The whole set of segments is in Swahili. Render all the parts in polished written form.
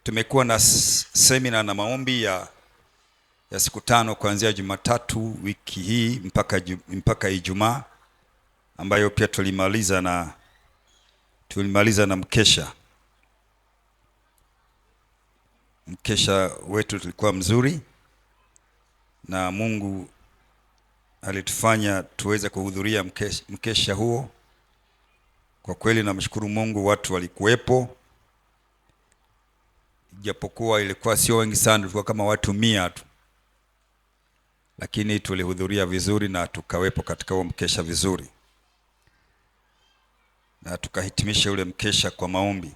tumekuwa na semina na maombi ya siku 5 kuanzia Jumatatu wiki hii mpaka Ijumaa, ambayo pia tulimaliza na mkesha wetu tulikuwa mzuri, na Mungu alitufanya tuweze kuhudhuria mkesha huo. Kwa kweli namshukuru Mungu, watu walikuwepo, japokuwa ilikuwa sio wengi sana, tulikuwa kama watu 100 tu, lakini tulihudhuria vizuri na tukawepo katika huo mkesha vizuri, na tukahitimisha ule mkesha kwa maombi.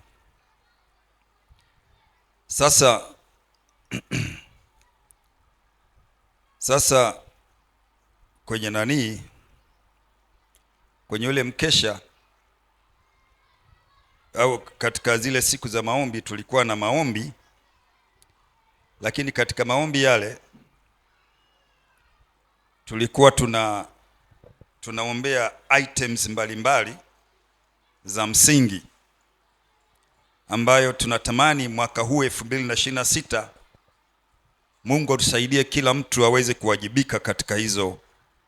Sasa kwenye ule mkesha au katika zile siku za maombi tulikuwa na maombi, lakini katika maombi yale tulikuwa tunaombea items mbalimbali za msingi ambayo tunatamani mwaka huu 2026 Mungu atusaidie kila mtu aweze kuwajibika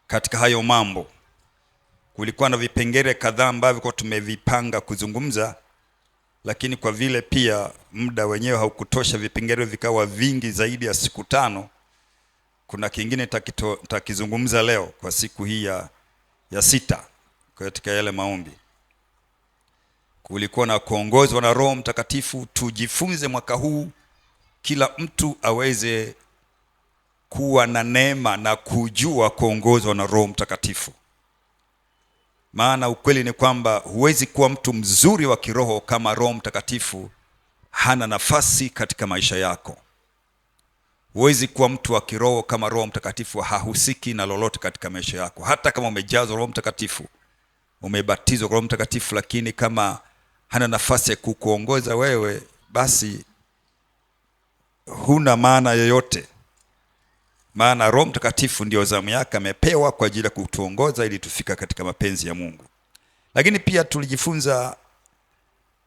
katika hayo mambo. Kulikuwa na vipengele kadhaa ambavyo kwa tumevipanga kuzungumza, lakini kwa vile pia muda wenyewe haukutosha, vipengele vikawa vingi zaidi ya siku 5. Kuna kingine takizungumza leo kwa siku hii ya 6 katika yale maombi. Kulikuwa na kuongozwa na Roho Mtakatifu. Tujifunze mwaka huu kila mtu aweze kuwa na neema na kujua kuongozwa na Roho Mtakatifu. Maana ukweli ni kwamba huwezi kuwa mtu mzuri wa kiroho kama Roho Mtakatifu hana nafasi katika maisha yako. Huwezi kuwa mtu wa kiroho kama Roho Mtakatifu hahusiki na lolote katika maisha yako. Hata kama umejazwa Roho Mtakatifu, umebatizwa Roho Mtakatifu, lakini kama hana nafasi ya kukuongoza wewe, basi huna maana yoyote. Maana Roho Mtakatifu ndio zamu yake, amepewa kwa ajili ya kutuongoza ili tufika katika mapenzi ya Mungu. Lakini pia tulijifunza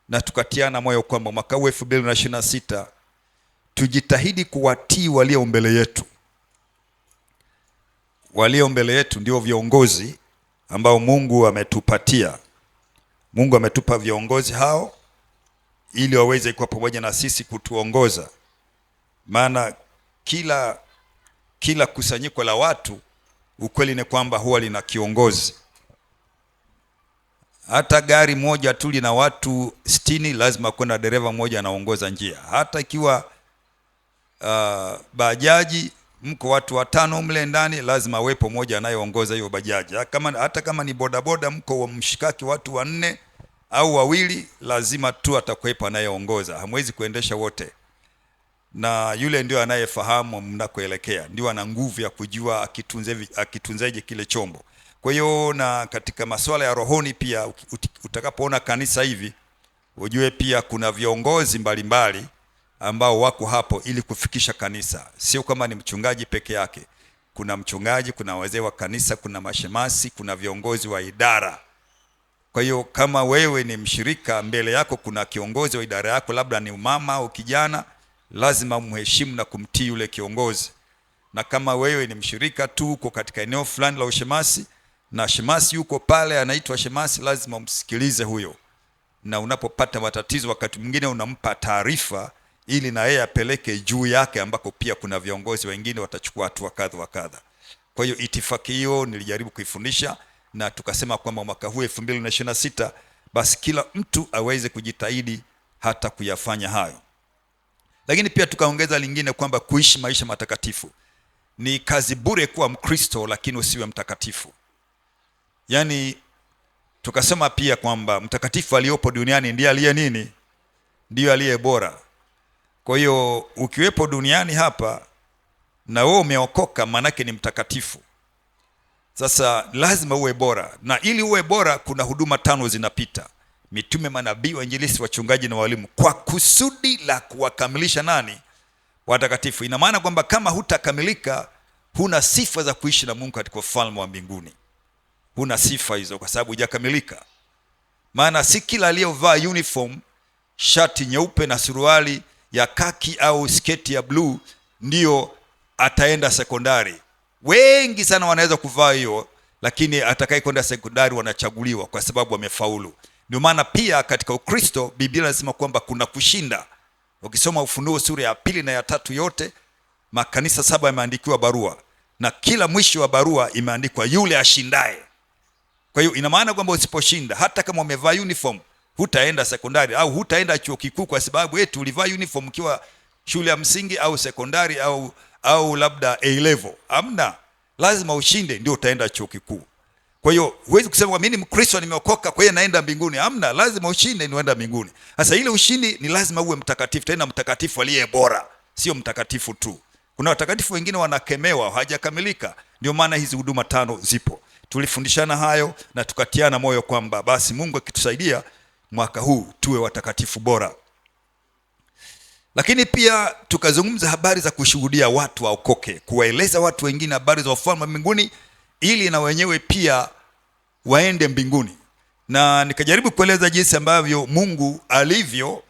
na tukatiana moyo kwamba mwaka huu 2026 tujitahidi kuwatii walio mbele yetu. Walio mbele yetu ndio viongozi ambao Mungu ametupatia. Mungu ametupa viongozi hao ili waweze kuwa pamoja na sisi kutuongoza. Maana kila kusanyiko la watu, ukweli ni kwamba huwa lina kiongozi. Hata gari moja tu lina watu 60, lazima kuna dereva mmoja anaongoza njia. Hata ikiwa bajaji mko watu 5 mle ndani, lazima wepo mmoja anayeongoza hiyo bajaji. Hata kama ni bodaboda mko wa mshikaki watu 4 au 2, lazima tu atakuwepo anayeongoza. Hamwezi kuendesha wote, na yule ndio anayefahamu mnakoelekea, ndio ana nguvu ya kujua akitunzeje kile chombo. Kwa hiyo na katika masuala ya rohoni pia, utakapoona kanisa hivi, ujue pia kuna viongozi mbalimbali ambao wako hapo ili kufikisha kanisa. Sio kama ni mchungaji peke yake. Kuna mchungaji, kuna wazee wa kanisa, kuna mashemasi, kuna viongozi wa idara. Kwa hiyo kama wewe ni mshirika, mbele yako kuna kiongozi wa idara yako, labda ni mama au kijana, lazima mheshimu na kumtii yule kiongozi. Na kama wewe ni mshirika tu uko katika eneo fulani la ushemasi na shemasi yuko pale anaitwa shemasi, lazima umsikilize huyo. Na unapopata matatizo, wakati mwingine unampa taarifa ili na yeye apeleke juu yake, ambako pia kuna viongozi wengine watachukua hatua kadha wa kadha. Kwa hiyo itifaki hiyo nilijaribu kuifundisha, na tukasema kwamba mwaka huu 2026 basi kila mtu aweze kujitahidi hata kuyafanya hayo. Lakini pia tukaongeza lingine kwamba kuishi maisha matakatifu. Ni kazi bure kuwa Mkristo lakini usiwe mtakatifu. Yaani tukasema pia kwamba mtakatifu aliyopo duniani ndiye aliye nini? Ndiye aliye bora. Kwa hiyo ukiwepo duniani hapa na wewe umeokoka, manake ni mtakatifu. Sasa lazima uwe bora, na ili uwe bora kuna huduma 5 zinapita: mitume, manabii, wainjilisti, wachungaji na walimu, kwa kusudi la kuwakamilisha nani? Watakatifu. Ina maana kwamba kama hutakamilika, huna sifa za kuishi na Mungu katika ufalme wa mbinguni. Huna sifa hizo kwa sababu hujakamilika. Maana si kila aliyevaa uniform shati nyeupe na suruali ya kaki au sketi ya bluu ndio ataenda sekondari. Wengi sana wanaweza kuvaa hiyo, lakini atakaye kwenda sekondari wanachaguliwa kwa sababu wamefaulu. Ndio maana pia katika Ukristo Biblia inasema kwamba kuna kushinda. Ukisoma Ufunuo sura ya 2 na ya 3 yote, makanisa 7 yameandikiwa barua, na kila mwisho wa barua imeandikwa yule ashindaye. Kwa hiyo ina maana kwamba usiposhinda, hata kama umevaa uniform, hutaenda sekondari au hutaenda chuo kikuu kwa sababu eti ulivaa uniform ukiwa shule ya msingi au sekondari au labda A level. Amna, lazima ushinde ndio utaenda chuo kikuu. Kwa hiyo huwezi kusema mimi ni Mkristo nimeokoka kwa hiyo naenda mbinguni. Amna, lazima ushinde ndio uenda mbinguni. Sasa ile ushindi ni lazima uwe mtakatifu, tena mtakatifu aliye bora, sio mtakatifu tu. Kuna watakatifu wengine wanakemewa, hawajakamilika. Ndio maana hizi huduma 5 zipo. Tulifundishana hayo na tukatiana moyo kwamba basi Mungu akitusaidia mwaka huu tuwe watakatifu bora. Lakini pia tukazungumza habari za kushuhudia watu waokoke, kuwaeleza watu wengine habari za ufalme wa mbinguni ili na wenyewe pia waende mbinguni. Na nikajaribu kueleza jinsi ambavyo Mungu alivyo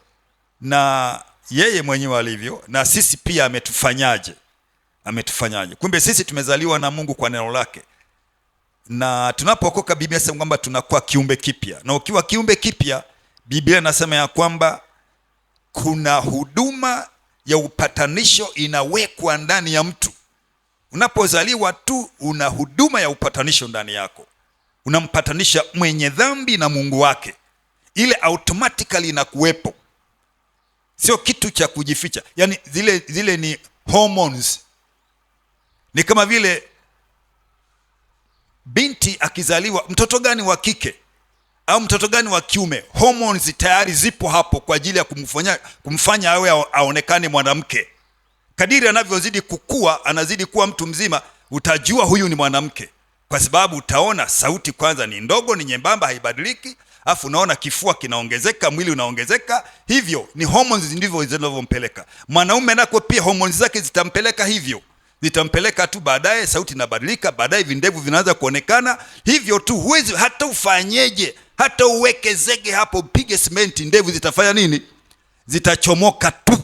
na yeye mwenyewe alivyo na sisi pia ametufanyaje. Kumbe sisi tumezaliwa na Mungu kwa neno lake. Na tunapookoka Biblia inasema kwamba tunakuwa kiumbe kipya. Na ukiwa kiumbe kipya, Biblia inasema ya kwamba kuna huduma ya upatanisho inawekwa ndani ya mtu. Unapozaliwa tu una huduma ya upatanisho ndani yako. Unampatanisha mwenye dhambi na Mungu wake. Ile automatically inakuwepo. Sio kitu cha kujificha. Yaani zile ni hormones. Ni kama vile binti akizaliwa, mtoto gani wa kike au mtoto gani wa kiume, hormones tayari zipo hapo kwa ajili ya kumfanya awe aonekane mwanamke. Kadiri anavyozidi kukua, anazidi kuwa mtu mzima, utajua huyu ni mwanamke. Kwa sababu utaona sauti kwanza ni ndogo, ni nyembamba, haibadiliki. Afu unaona kifua kinaongezeka, mwili unaongezeka. Hivyo ni hormones ndivyo zinavyompeleka. Mwanaume nako pia hormones zake zitampeleka hivyo. Zitampeleka tu, baadaye sauti inabadilika, baadaye vindevu vinaanza kuonekana. Hivyo tu, huwezi hata ufanyeje, hata uweke zege hapo, upige simenti, ndevu zitafanya nini? Zitachomoka tu.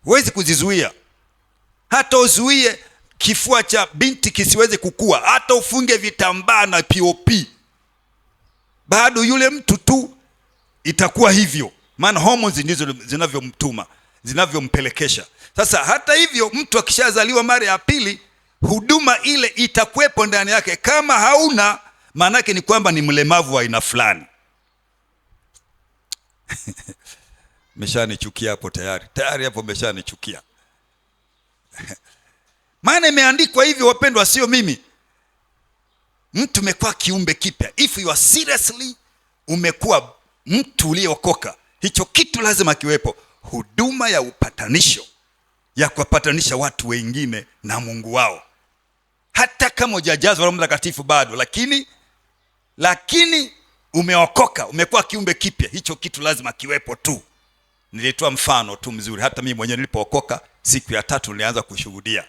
Huwezi kuzizuia. Hata uzuie kifua cha binti kisiweze kukua, hata ufunge vitambaa na POP, bado yule mtu tu itakuwa hivyo. Maana hormones ndizo zinavyomtuma, zinavyompelekesha. Sasa hata hivyo, mtu akishazaliwa mara ya pili, huduma ile itakuwepo ndani yake. Kama hauna, maana yake ni kwamba ni mlemavu wa aina fulani. Meshanichukia hapo tayari hapo meshanichukia. Maana imeandikwa hivyo wapendwa, sio mimi. Mtu umekuwa kiumbe kipya. If you are seriously umekuwa mtu uliyeokoka, hicho kitu lazima kiwepo. Huduma ya upatanisho, ya kuwapatanisha watu wengine na Mungu wao. Hata kama hujajazwa Roho Mtakatifu bado, lakini umeokoka, umekuwa kiumbe kipya, hicho kitu lazima kiwepo tu. Nilitoa mfano tu mzuri. Hata mimi mwenyewe nilipookoka, siku ya 3 nilianza kushuhudia.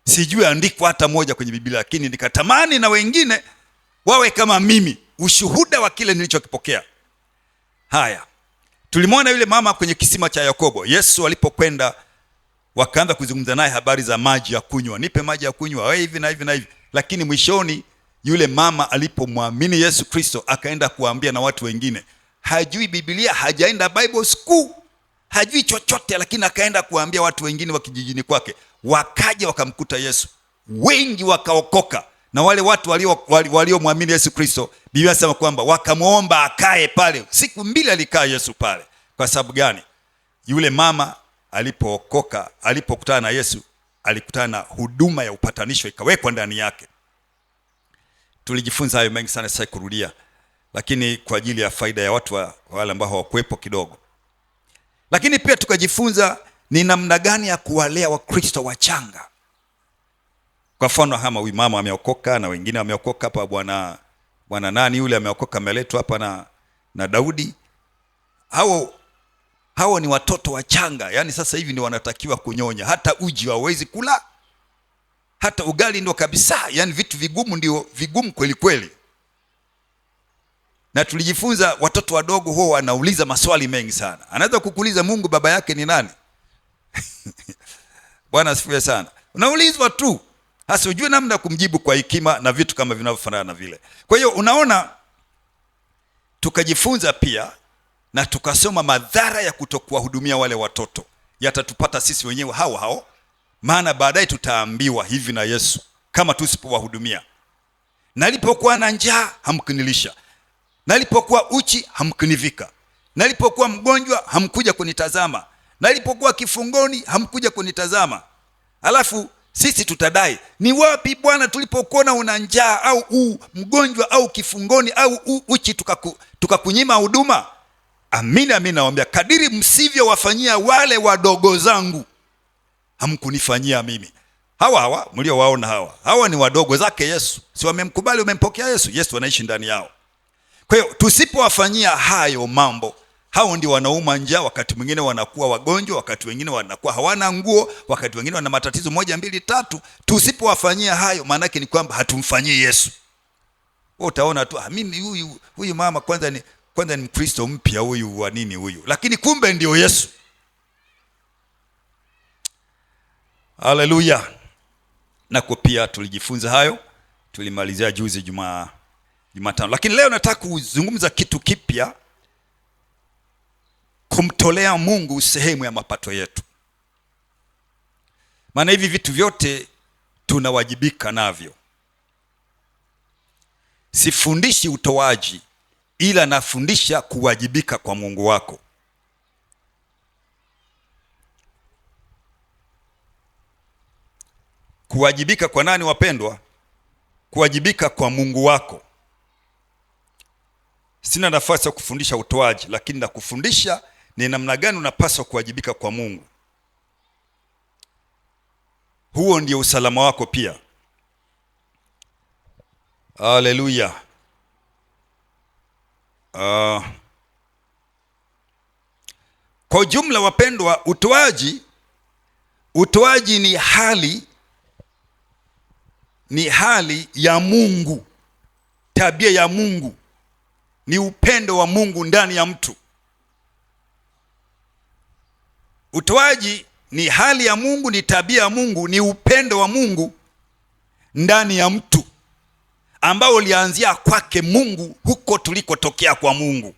Sijui andiko hata moja kwenye Biblia, lakini nikatamani na wengine wawe kama mimi, ushuhuda wa kile nilichokipokea. Haya, tulimwona yule mama kwenye kisima cha Yakobo. Yesu alipokwenda, wakaanza kuzungumza naye habari za maji ya kunywa. Nipe maji ya kunywa, wewe hivi na hivi na hivi. Lakini mwishoni yule mama alipomwamini Yesu Kristo, akaenda kuambia na watu wengine. Hajui Biblia, hajaenda Bible school, hajui chochote, lakini akaenda kuambia watu wengine wa kijijini kwake. Wakaja wakamkuta Yesu, wengi wakaokoka. Na wale watu waliomwamini Yesu Kristo, Biblia inasema kwamba wakamwomba akae pale. Siku 2 alikaa Yesu pale. Kwa sababu gani? Yule mama alipookoka, alipokutana na Yesu, alikutana na huduma ya upatanisho ikawekwa ndani yake. Tulijifunza hayo mengi sana, sasa kurudia, lakini kwa ajili ya faida ya watu wale ambao hawakuepo kidogo. Lakini pia tukajifunza ni namna gani ya kuwalea Wakristo wachanga. Kwa mfano, kama huyu mama ameokoka na wengine wameokoka hapa, bwana nani yule ameokoka, ameletwa hapa na Daudi. Hao ni watoto wachanga. Yaani sasa hivi ndio wanatakiwa kunyonya. Hata uji hawezi kula, hata ugali ndio kabisa. Yaani vitu vigumu ndio vigumu kweli kweli. Na tulijifunza watoto wadogo huwa wanauliza maswali mengi sana. Anaweza kukuuliza Mungu baba yake ni nani? Bwana asifiwe sana. Unaulizwa tu, hasa ujue namna kumjibu kwa hekima na vitu kama vinavyofanana na vile. Kwa hiyo unaona, tukajifunza pia na tukasoma madhara ya kutokuwahudumia wale watoto yatatupata sisi wenyewe hao, maana baadaye tutaambiwa hivi na Yesu, kama tusipowahudumia. Nalipokuwa na njaa hamkunilisha, nalipokuwa uchi hamkunivika, nalipokuwa mgonjwa hamkuja kunitazama, nalipokuwa kifungoni hamkuja kunitazama. Alafu sisi tutadai, ni wapi Bwana tulipokuona una njaa au mgonjwa au kifungoni au uchi tukakunyima huduma? Amina, amina nawaambia, kadiri msivyowafanyia wale wadogo zangu hamkunifanyia mimi. Hawa mliowaona hawa ni wadogo zake Yesu. Si wamemkubali, wamempokea Yesu? Yesu anaishi ndani yao. Kwa hiyo tusipowafanyia hayo mambo, hao ndio wanauma njaa, wakati mwingine wanakuwa wagonjwa, wakati wengine wanakuwa hawana nguo, wakati wengine wana matatizo 1 2 3. Tusipowafanyia hayo, maana yake ni kwamba hatumfanyii Yesu. Wewe utaona tu, mimi huyu mama kwanza ni Mkristo mpya huyu wa nini huyu, lakini kumbe ndio Yesu. Haleluya. Na pia tulijifunza hayo, tulimalizia juzi Jumatano. Lakini leo nataka kuzungumza kitu kipya, kumtolea Mungu sehemu ya mapato yetu. Maana hivi vitu vyote tunawajibika navyo. Sifundishi utoaji, ila nafundisha kuwajibika kwa Mungu wako. Kuwajibika kwa nani wapendwa? Kuwajibika kwa Mungu wako. Sina nafasi ya kufundisha utoaji, lakini na kufundisha ni namna gani unapaswa kuwajibika kwa Mungu. Huo ndio usalama wako pia. Haleluya. Kwa ujumla wapendwa, utoaji ni hali ya Mungu, tabia ya Mungu, ni upendo wa Mungu ndani ya mtu. Utoaji ni hali ya Mungu, ni tabia ya Mungu, ni upendo wa Mungu ndani ya mtu, ambao ulianzia kwake Mungu, huko tulikotokea kwa Mungu.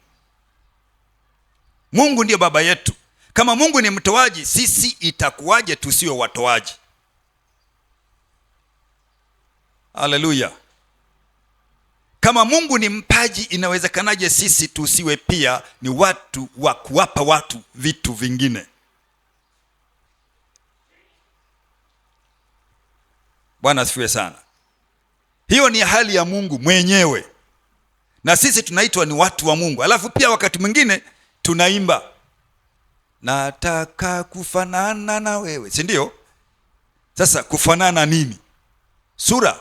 Mungu ndiyo baba yetu. Kama Mungu ni mtoaji, sisi itakuwaje tusiwe watoaji? Haleluya. Kama Mungu ni mpaji, inawezekanaje sisi tusiwe pia ni watu wa kuwapa watu vitu vingine? Bwana asifiwe sana. Hiyo ni hali ya Mungu mwenyewe, na sisi tunaitwa ni watu wa Mungu. Alafu pia wakati mwingine tunaimba, nataka kufanana na wewe, si ndio? Sasa kufanana nini? Sura?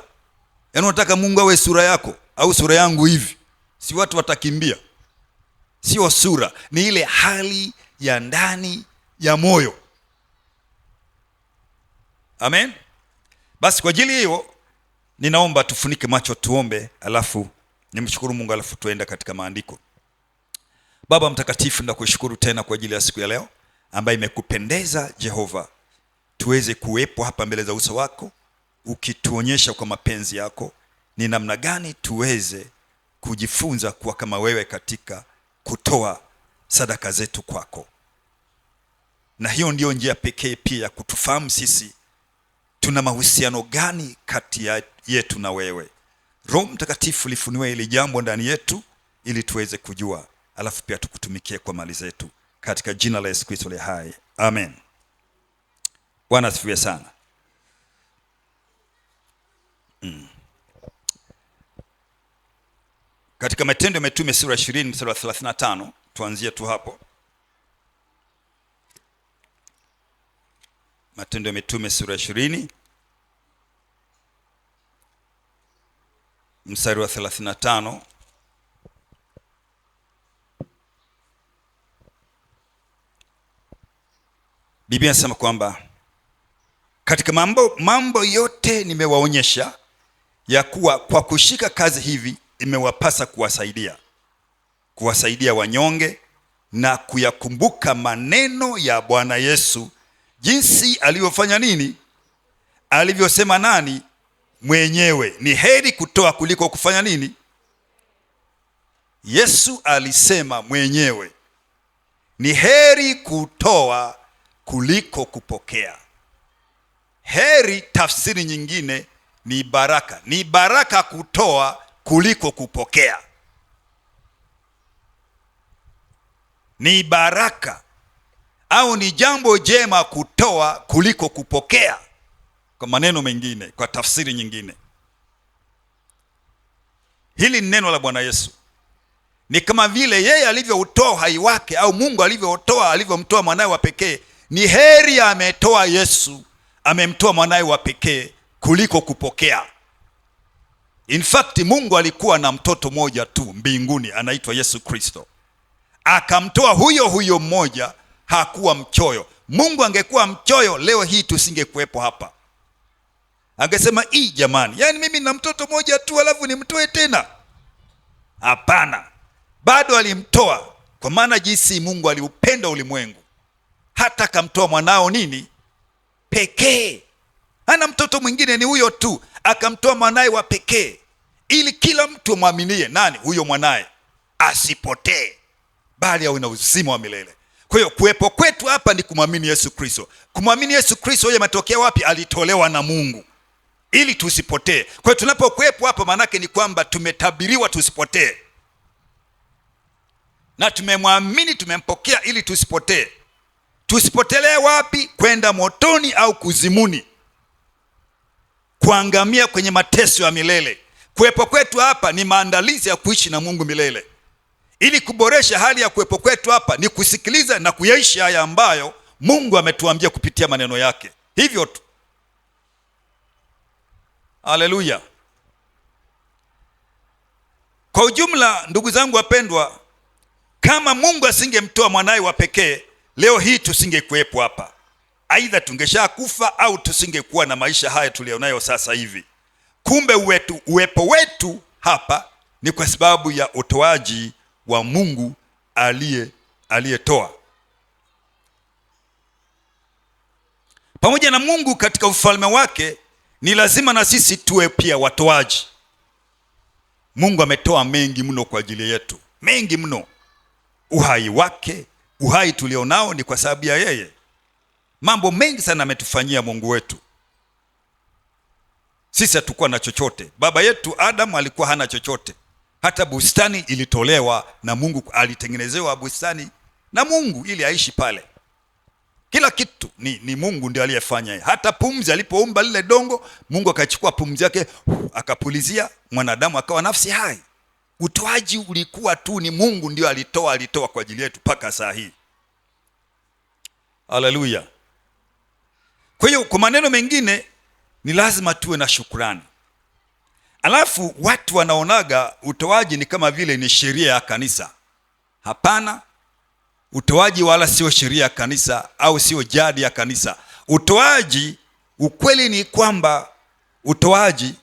Yaani unataka Mungu awe sura yako au sura yangu hivi? Si watu watakimbia. Sio sura, ni ile hali ya ndani ya moyo. Amen. Basi kwa ajili hiyo ninaomba tufunike macho tuombe, alafu nimshukuru Mungu, alafu tuenda katika maandiko. Baba mtakatifu, nakushukuru tena kwa ajili ya siku ya leo ambayo imekupendeza Jehova, tuweze kuwepo hapa mbele za uso wako, ukituonyesha kwa mapenzi yako ni namna gani tuweze kujifunza kuwa kama wewe katika kutoa sadaka zetu kwako. Na hiyo ndio njia pekee pia kutufahamu sisi tuna mahusiano gani kati yetu na wewe. Roho Mtakatifu lifunue ili jambo ndani yetu ili tuweze kujua, alafu pia tukutumikie kwa mali zetu, katika jina la Yesu Kristo aliye hai. Amen. Bwana asifiwe sana. Katika Matendo ya Mitume sura 20 mstari wa 35, tuanzie tu hapo. Matendo ya Mitume sura 20 mstari wa 35. Biblia inasema kwamba katika mambo yote nimewaonyesha ya kuwa kwa kushika kazi hivi imewapasa kuwasaidia. kuwasaidia wanyonge na kuyakumbuka maneno ya Bwana Yesu, jinsi alivyofanya nini? Alivyosema nani? Mwenyewe, ni heri kutoa kuliko kufanya nini? Yesu alisema mwenyewe, ni heri kutoa kuliko kupokea. Heri tafsiri nyingine ni baraka. Ni baraka kutoa kuliko kupokea. Ni baraka au ni jambo jema kutoa kuliko kupokea, kwa maneno mengine, kwa tafsiri nyingine. Hili ni neno la Bwana Yesu. Ni kama vile yeye alivyoutoa uhai wake, au Mungu alivyomtoa mwanawe wa pekee. Ni heri ametoa Yesu, amemtoa mwanawe wa pekee kuliko kupokea. In fact, Mungu alikuwa na mtoto mmoja tu mbinguni, anaitwa Yesu Kristo. Akamtoa huyo huyo mmoja, hakuwa mchoyo. Mungu angekuwa mchoyo, leo hii tusingekuwepo hapa. Angesema, jamani, yani mimi na mtoto mmoja tu alafu nimtoe tena? Hapana. Bado alimtoa, kwa maana jinsi Mungu aliupenda ulimwengu hata akamtoa mwanao nini? Pekee. Hana mtoto mwingine, ni huyo tu. Akamtoa mwanae wa pekee ili kila mtu amwaminie nani? Huyo mwanae asipotee, bali awe na uzima wa milele. Kwa hiyo kuwepo kwetu hapa ni kumwamini Yesu Kristo. Kumwamini Yesu Kristo yeye ametokea wapi? Alitolewa na Mungu ili tusipotee. Kwa hiyo tunapokuwepo hapa, manake ni kwamba tumetabiriwa tusipotee, na tumemwamini, tumempokea ili tusipotee. Tusipotelee wapi? Kwenda motoni au kuzimuni, kuangamia kwenye mateso ya milele. Kuwepo kwetu hapa ni maandalizi ya kuishi na Mungu milele. Ili kuboresha hali ya kuwepo kwetu hapa ni kusikiliza na kuyaishi haya ambayo Mungu ametuambia kupitia maneno yake. Hivyo tu. Haleluya. Kwa ujumla, ndugu zangu wapendwa, kama Mungu asingemtoa mwanae wa pekee, leo hii tusingekuwepo hapa. Aidha tungeshakufa au tusingekuwa na maisha haya tulionayo sasa hivi. Kumbe uwepo wetu hapa ni kwa sababu ya utoaji wa Mungu aliyetoa. Pamoja na Mungu katika ufalme wake, ni lazima na sisi tuwe pia watoaji. Mungu ametoa mengi mno kwa ajili yetu, mengi mno. Uhai wake, uhai tulionao ni kwa sababu ya yeye. Mambo mengi sana ametufanyia Mungu wetu. Sisi hatukuwa na chochote. Baba yetu Adam alikuwa hana chochote. Hata bustani ilitolewa na Mungu, alitengenezewa bustani na Mungu ili aishi pale. Kila kitu ni Mungu ndiye aliyefanya. Hata pumzi, alipoumba lile dongo, Mungu akachukua pumzi yake akapulizia, mwanadamu akawa nafsi hai. Utoaji ulikuwa tu ni Mungu ndio alitoa kwa ajili yetu mpaka saa hii. Haleluya. Kwa hiyo kwa maneno mengine ni lazima tuwe na shukrani. Alafu watu wanaonaga utoaji ni kama vile ni sheria ya kanisa. Hapana. Utoaji wala sio sheria ya kanisa au sio jadi ya kanisa. Utoaji, ukweli ni kwamba utoaji,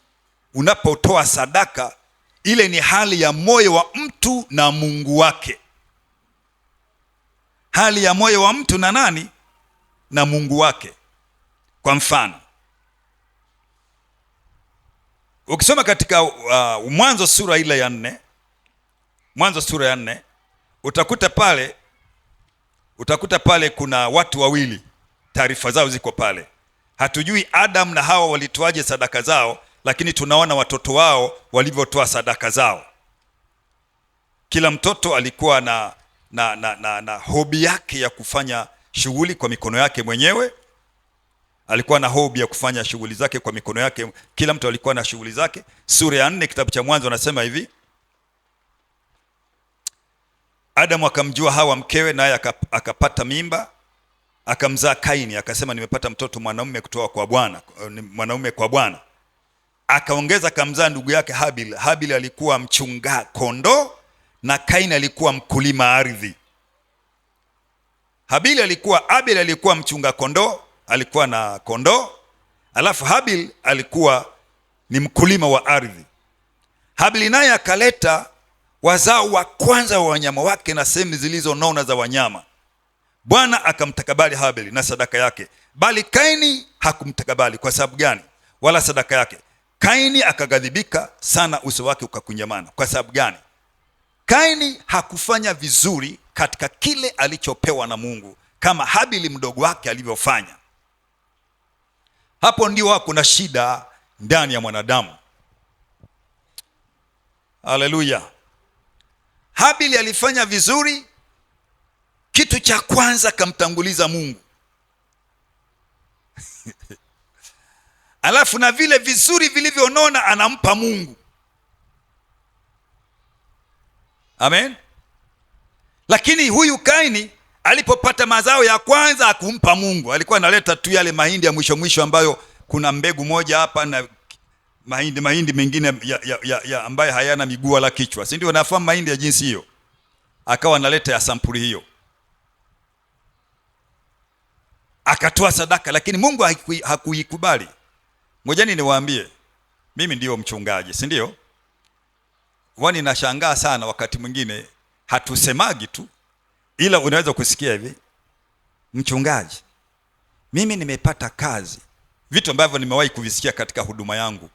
unapotoa sadaka, ile ni hali ya moyo wa mtu na Mungu wake. Hali ya moyo wa mtu na nani? Na Mungu wake. Kwa mfano, ukisoma katika Mwanzo sura ile ya 4, Mwanzo sura ya 4, utakuta pale kuna watu wawili, taarifa zao ziko pale. Hatujui Adam na Hawa walitoaje sadaka zao, lakini tunaona watoto wao walivyotoa sadaka zao. Kila mtoto alikuwa na hobi yake ya kufanya shughuli kwa mikono yake mwenyewe. Alikuwa na hobi ya kufanya shughuli zake kwa mikono yake. Kila mtu alikuwa na shughuli zake. Sura ya 4 kitabu cha Mwanzo anasema hivi: Adamu akamjua Hawa mkewe, naye akapata mimba, akamzaa Kaini. Akasema, nimepata mtoto mwanaume kutoka kwa Bwana, mwanaume kwa Bwana. Akaongeza akamzaa ndugu yake Habil. Habil alikuwa mchunga kondoo na Kaini alikuwa mkulima ardhi. Abel alikuwa mchunga kondoo, alikuwa na kondoo. Alafu Habil alikuwa ni mkulima wa ardhi. Habil naye akaleta wazao wa kwanza wa wanyama wake na sehemu zilizonona za wanyama. Bwana akamtakabali Habili na sadaka yake, bali Kaini hakumtakabali. Kwa sababu gani? Wala sadaka yake. Kaini akaghadhibika sana, uso wake ukakunjamana. Kwa sababu gani? Kaini hakufanya vizuri katika kile alichopewa na Mungu kama Habili mdogo wake alivyofanya. Hapo ndio kuna shida ndani ya mwanadamu. Haleluya. Habili alifanya vizuri, kitu cha kwanza kamtanguliza Mungu. Alafu na vile vizuri vilivyonona anampa Mungu. Amen. Lakini huyu Kaini alipopata mazao ya kwanza akumpa Mungu. Alikuwa analeta tu yale mahindi ya mwisho mwisho ambayo kuna mbegu moja hapa na mahindi mengine ya ambaye hayana miguu wala kichwa. Si ndio nafahamu mahindi ya jinsi hiyo? Akawa analeta ya sampuli hiyo. Akatoa sadaka, lakini Mungu hakuikubali. Ngojeni niwaambie, mimi ndio mchungaji, si ndio? Wani nashangaa sana wakati mwingine hatusemagi tu, ila unaweza kusikia hivi, mchungaji, mimi nimepata kazi. Vitu ambavyo nimewahi kuvisikia katika huduma yangu.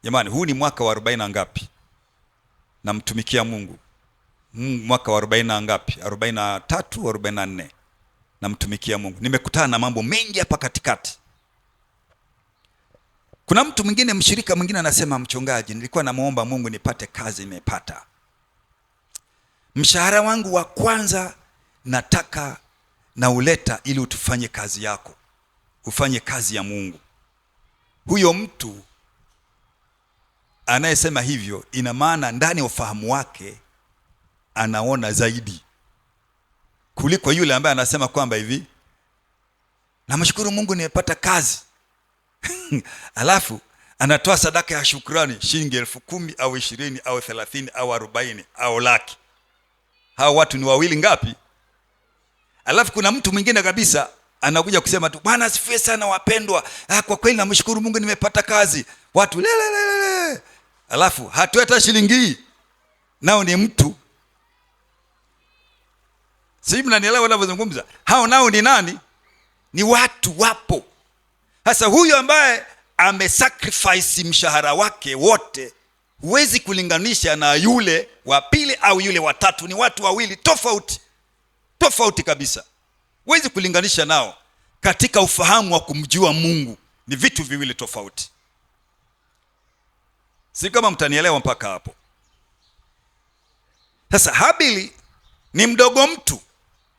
Jamani, huu ni mwaka wa 40 na ngapi namtumikia Mungu? Mwaka wa 40 na ngapi? 43, 44 namtumikia Mungu. Nimekutana na mambo mengi hapa katikati. Kuna mtu mwingine, mshirika mwingine anasema, mchungaji, nilikuwa namuomba Mungu nipate kazi, nimepata. Mshahara wangu wa kwanza nataka na uleta ili utufanye kazi yako, ufanye kazi ya Mungu. Huyo mtu anayesema hivyo, ina maana ndani ya ufahamu wake anaona zaidi kuliko yule ambaye anasema kwamba hivi, namshukuru Mungu nimepata kazi. Alafu anatoa sadaka ya shukrani shilingi 10,000 au 20 au 30 au 40 au laki. Hao watu ni wawili ngapi? Alafu kuna mtu mwingine kabisa anakuja kusema tu, Bwana asifiwe sana wapendwa, kwa kweli namshukuru Mungu nimepata kazi. Watu lelelele. Alafu hatueta shilingi. Nao ni mtu. Sisi mnanielewa ninapozungumza? Hao nao ni nani? Ni watu wapo. Sasa huyu ambaye amesacrifice mshahara wake wote, huwezi kulinganisha na yule wa pili au yule wa tatu. Ni watu wawili tofauti kabisa. Huwezi kulinganisha nao katika ufahamu wa kumjua Mungu. Ni vitu viwili tofauti. Si kama mtanielewa mpaka hapo. Sasa Habili ni mdogo mtu,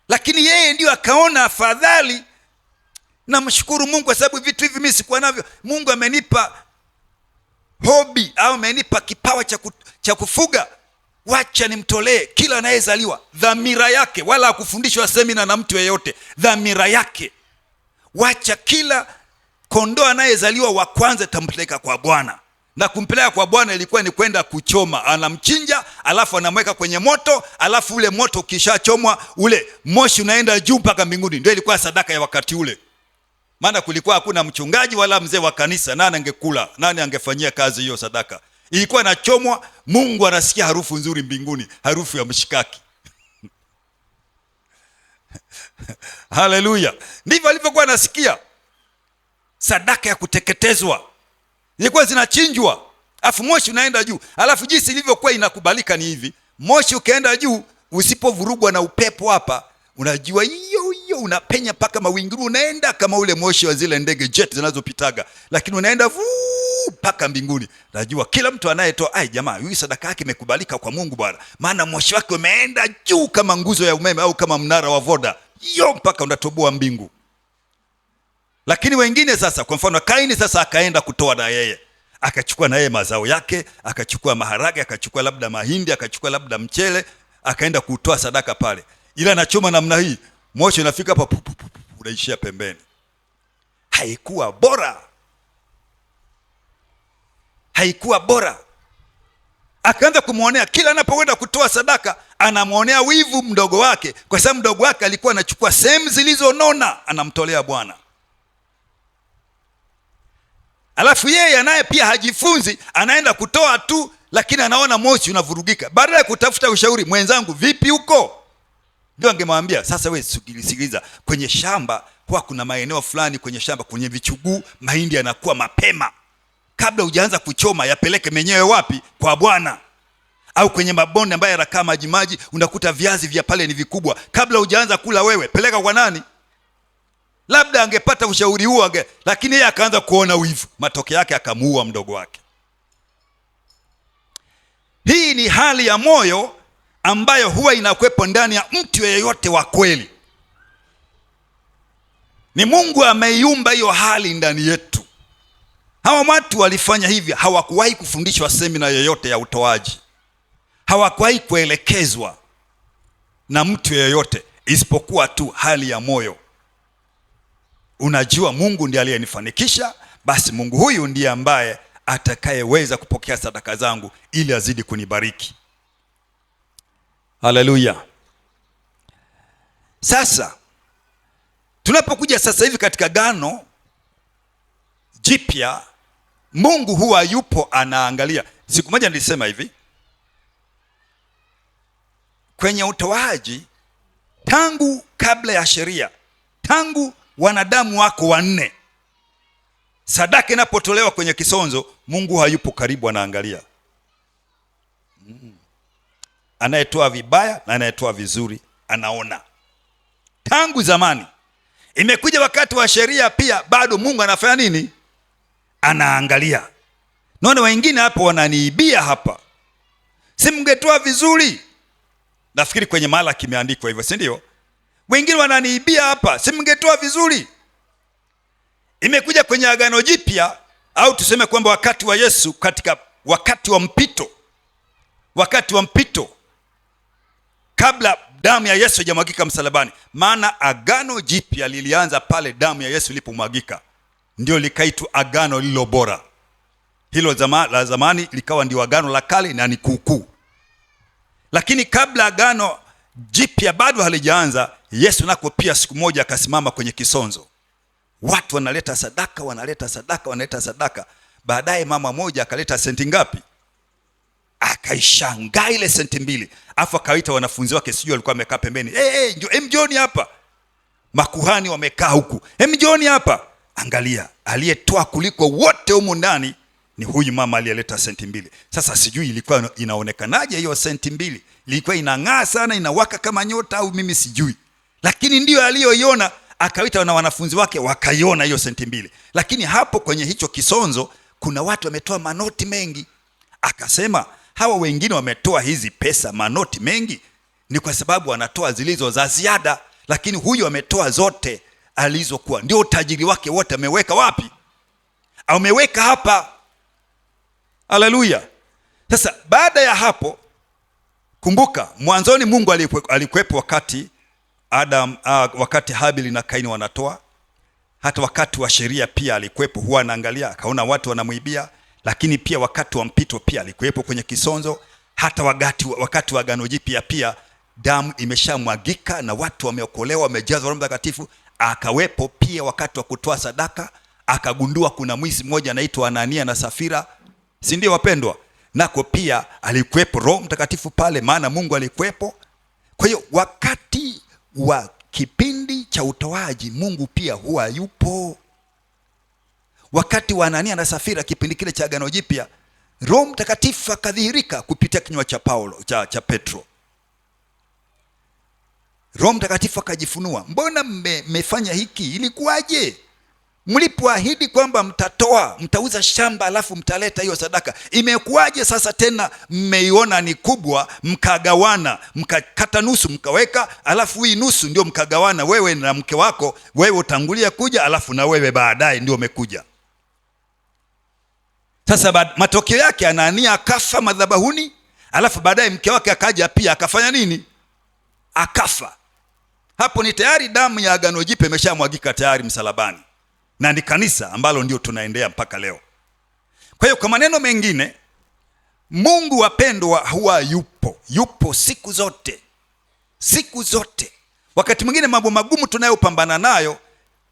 lakini yeye ndio akaona afadhali, namshukuru Mungu kwa sababu vitu hivi mimi sikuwa navyo. Mungu amenipa hobby au amenipa kipawa cha kufuga. Wacha nimtolee kila anayezaliwa. Dhamira yake, wala hakufundishwa semina na mtu yeyote. Dhamira yake, wacha kila kondoo anayezaliwa wa kwanza tampeleka kwa Bwana. Na kumpeleka kwa Bwana ilikuwa ni kwenda kuchoma. Anamchinja, alafu anamweka kwenye moto, alafu ule moto ukishachomwa, ule moshi unaenda juu mpaka mbinguni. Ndio ilikuwa sadaka ya wakati ule. Maana kulikuwa hakuna mchungaji wala mzee wa kanisa. Nani angekula? Nani angefanyia kazi hiyo sadaka? Ilikuwa inachomwa, Mungu anasikia harufu nzuri mbinguni, harufu ya mshikaki. Haleluya. Ndivyo alivyokuwa anasikia. Sadaka ya kuteketezwa zilikuwa zinachinjwa, alafu moshi unaenda juu. Alafu jinsi ilivyokuwa inakubalika ni hivi, moshi ukaenda juu, usipovurugwa na upepo hapa, unajua hiyo unapenya paka mawinguni, unaenda kama ule moshi wa zile ndege jet zinazopitaga, lakini unaenda paka mbinguni. Najua kila mtu anayetoa, ai jamaa, hii sadaka yake imekubalika kwa Mungu Bwana, maana moshi wake umeenda juu kama nguzo ya umeme au kama mnara wa Voda, hiyo mpaka unatoboa mbingu. Lakini wengine sasa, kwa mfano Kaini sasa akaenda kutoa na yeye, akachukua na yeye mazao yake, akachukua maharage, akachukua labda mahindi, akachukua labda mchele, akaenda kutoa sadaka pale. Ila anachoma namna hii, moshi unafika hapa, unaishia pembeni. Haikuwa bora. Akaanza kumuonea, kila anapoenda kutoa sadaka anamuonea wivu mdogo wake, kwa sababu mdogo wake alikuwa anachukua sehemu zilizonona anamtolea Bwana. Alafu yeye naye pia hajifunzi, anaenda kutoa tu lakini anaona moshi unavurugika. Badala ya kutafuta ushauri, mwenzangu vipi huko, ndio angemwambia sasa, wewe sikiliza, kwenye shamba kwa kuna maeneo fulani kwenye shamba kwenye vichuguu mahindi yanakuwa mapema, kabla hujaanza kuchoma yapeleke menyewe wapi? Kwa Bwana. Au kwenye mabonde ambayo yanakaa maji maji, unakuta viazi vya pale ni vikubwa, kabla hujaanza kula wewe peleka kwa nani? Labda angepata ushauri huo lakini yeye akaanza kuona wivu, matokeo yake akamuua mdogo wake. Hii ni hali ya moyo ambayo huwa inakuwepo ndani ya mtu yeyote wa kweli. Ni Mungu ameiumba hiyo hali ndani yetu. Hawa watu walifanya hivi, hawakuwahi kufundishwa semina yoyote ya utoaji, hawakuwahi kuelekezwa na mtu yeyote, isipokuwa tu hali ya moyo. Unajua, Mungu ndiye aliyenifanikisha, basi Mungu huyu ndiye ambaye atakayeweza kupokea sadaka zangu ili azidi kunibariki. Haleluya. Sasa tunapokuja sasa hivi katika Agano Jipya, Mungu huwa yupo anaangalia. Siku moja nilisema hivi, kwenye utoaji, tangu kabla ya sheria, tangu wanadamu wako wanne, sadaka inapotolewa kwenye kisonzo, Mungu hayupo karibu, anaangalia. Anayetoa vibaya na anayetoa vizuri anaona. Tangu zamani. Imekuja wakati wa sheria pia, bado Mungu anafanya nini? Anaangalia. Naona wengine hapo wananiibia hapa, si mngetoa vizuri. Nafikiri kwenye Malaki kimeandikwa hivyo, si ndio? Wengine wananiibia hapa, si mngetoa vizuri. Imekuja kwenye Agano Jipya, au tuseme kwamba wakati wa Yesu, katika wakati wa mpito kabla damu ya Yesu haijamwagika msalabani. Maana Agano Jipya lilianza pale damu ya Yesu ilipomwagika, ndio likaitwa agano lilo bora. Hilo la zamani likawa ndio agano la kale na ni kuukuu. Lakini kabla Agano Jipya bado halijaanza, Yesu nako pia siku moja akasimama kwenye kisonzo. Watu wanaleta sadaka. Baadaye mama moja akaleta senti ngapi? Akaishangaa ile senti 2. Afu akaita wanafunzi wake, sijui walikuwa wamekaa pembeni, njoni hapa. Makuhani wamekaa huku, njoni hapa. Angalia, aliyetoa kuliko wote humu ndani ni huyu mama aliyeleta senti 2. Sasa sijui ilikuwa inaonekanaje hiyo senti 2, ilikuwa inang'aa sana, inawaka kama nyota, au mimi sijui, lakini ndio aliyoiona. Akaita na wanafunzi wake wakaiona hiyo senti 2. Lakini hapo kwenye hicho kisonzo kuna watu wametoa manoti mengi. Akasema hawa wengine wametoa hizi pesa manoti mengi ni kwa sababu wanatoa zilizo za ziada, lakini huyu ametoa zote alizokuwa, ndio utajiri wake wote. Ameweka wapi? Ameweka hapa. Haleluya. Sasa baada ya hapo, kumbuka mwanzoni Mungu alikuwepo wakati wakati Habili na Kaini wanatoa. Hata wakati wa sheria pia alikuwepo, huwa anaangalia, akaona watu wanamuibia. Lakini pia wakati wa mpito pia alikuwepo kwenye kisonzo. Hata wakati wa Agano Jipya pia damu imeshamwagika na watu wameokolewa, wamejazwa Roho Mtakatifu. Akawepo pia wakati wa kutoa sadaka, akagundua kuna mwizi mmoja anaitwa Anania na Safira, si ndio wapendwa? Nako pia alikuwepo Roho Mtakatifu pale, maana Mungu alikuwepo. Kwa hiyo wakati wa kipindi cha utoaji, Mungu pia huwa yupo. Wakati wa Anania na Safira, kipindi kile cha Agano Jipya, Roho Mtakatifu akadhihirika kupitia kinywa cha Petro. Roho Mtakatifu akajifunua, mbona mmefanya hiki? Ilikuwaje? Mlipoahidi kwamba mtauza shamba alafu mtaleta hiyo sadaka, imekuwaje sasa tena mmeiona ni kubwa, mkagawana, mkakata nusu mkaweka, alafu hii nusu ndio mkagawana, wewe na mke wako, wewe utangulia kuja, alafu na wewe baadaye ndio umekuja. Sasa matokeo yake Anania akafa madhabahuni, alafu baadaye mke wake akaja pia akafanya nini? Akafa. Hapo ni tayari damu ya Agano Jipya imeshamwagika tayari msalabani, na ni kanisa ambalo ndio tunaendea mpaka leo. Kwa hiyo kwa maneno mengine, Mungu wapendwa huwa yupo siku zote. Wakati mwingine mambo magumu tunayopambana nayo,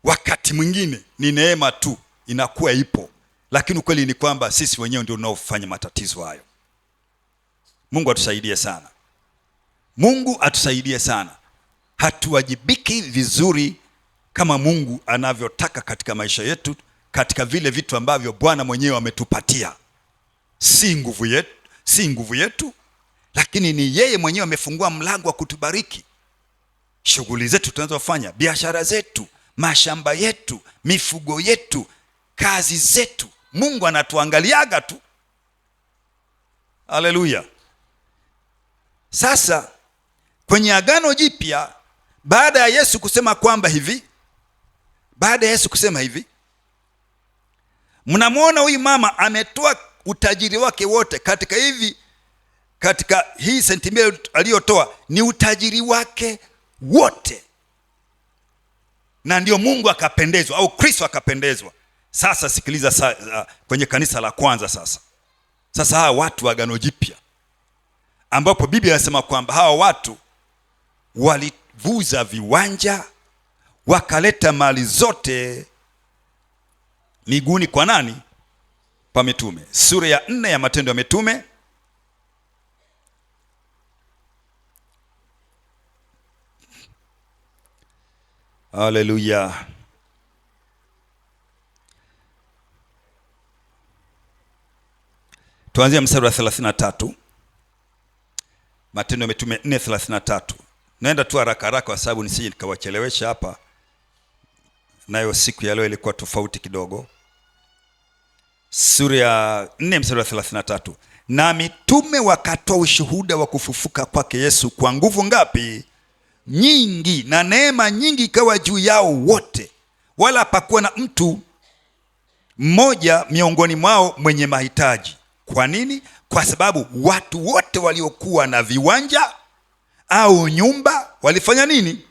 wakati mwingine ni neema tu inakuwa ipo, lakini ukweli ni kwamba sisi wenyewe ndio tunaofanya matatizo hayo. Mungu atusaidie sana. Mungu atusaidie sana. Hatuwajibiki vizuri kama Mungu anavyotaka katika maisha yetu, katika vile vitu ambavyo Bwana mwenyewe ametupatia. Si nguvu yetu, lakini ni yeye mwenyewe amefungua mlango wa kutubariki. Shughuli zetu tunazofanya, biashara zetu, mashamba yetu, mifugo yetu, kazi zetu, Mungu anatuangaliaga tu. Haleluya. Sasa kwenye Agano Jipya, baada ya Yesu kusema hivi, mnamwona huyu mama ametoa utajiri wake wote katika hii sentimita aliyotoa, ni utajiri wake wote, na ndio Mungu akapendezwa, au Kristo akapendezwa. Sasa sikiliza, kwenye kanisa la kwanza sasa hawa watu wa Agano Jipya, ambapo Biblia inasema kwamba hawa watu walivuza viwanja, wakaleta mali zote miguuni kwa nani? Pa mitume. Sura ya 4 ya Matendo ya Mitume, haleluya, tuanzie mstari wa 33. Matendo ya Mitume 4:33. Naenda tu haraka kwa sababu nisije nikawachelewesha hapa, nayo siku ya leo ilikuwa tofauti kidogo. Sura ya 4 mstari wa 33. Na mitume wakatoa ushuhuda wa kufufuka kwake Yesu kwa nguvu ngapi? Nyingi, na neema nyingi ikawa juu yao wote, wala hapakuwa na mtu mmoja miongoni mwao mwenye mahitaji. Kwa nini? Kwa sababu watu wote waliokuwa na viwanja au nyumba walifanya nini?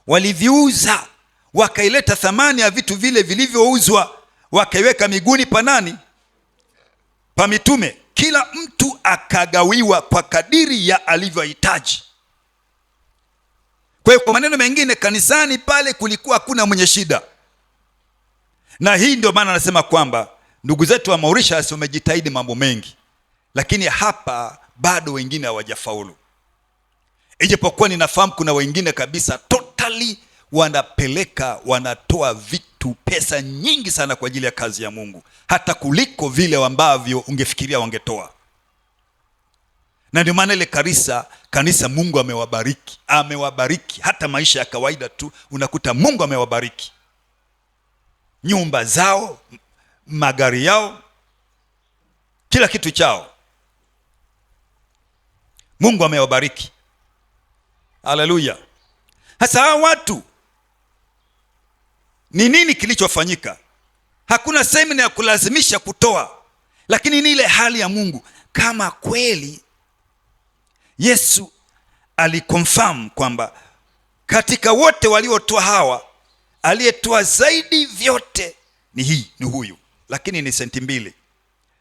Waliviuza, wakaileta thamani ya vitu vile vilivyouzwa, wakaiweka miguuni pa nani? Pa mitume. Kila mtu akagawiwa kwa kadiri ya alivyohitaji. Kwa hiyo, kwa maneno mengine, kanisani pale kulikuwa hakuna mwenye shida. Na hii ndio maana anasema kwamba ndugu zetu wa Mauritius wamejitahidi mambo mengi, lakini hapa bado wengine hawajafaulu. Ijapokuwa ninafahamu kuna wengine kabisa totally wanatoa vitu, pesa nyingi sana kwa ajili ya kazi ya Mungu, hata kuliko vile ambavyo ungefikiria wangetoa. Na ndio maana ile kanisa Mungu amewabariki hata maisha ya kawaida tu unakuta Mungu amewabariki. Nyumba zao, magari yao, kila kitu chao, Mungu amewabariki. Haleluya. Hasa hawa watu, ni nini kilichofanyika? Hakuna semina ya kulazimisha kutoa, lakini ni ile hali ya Mungu. Kama kweli Yesu alikonfirm kwamba katika wote waliotoa hawa, aliyetoa zaidi vyote ni huyu, lakini ni senti 2.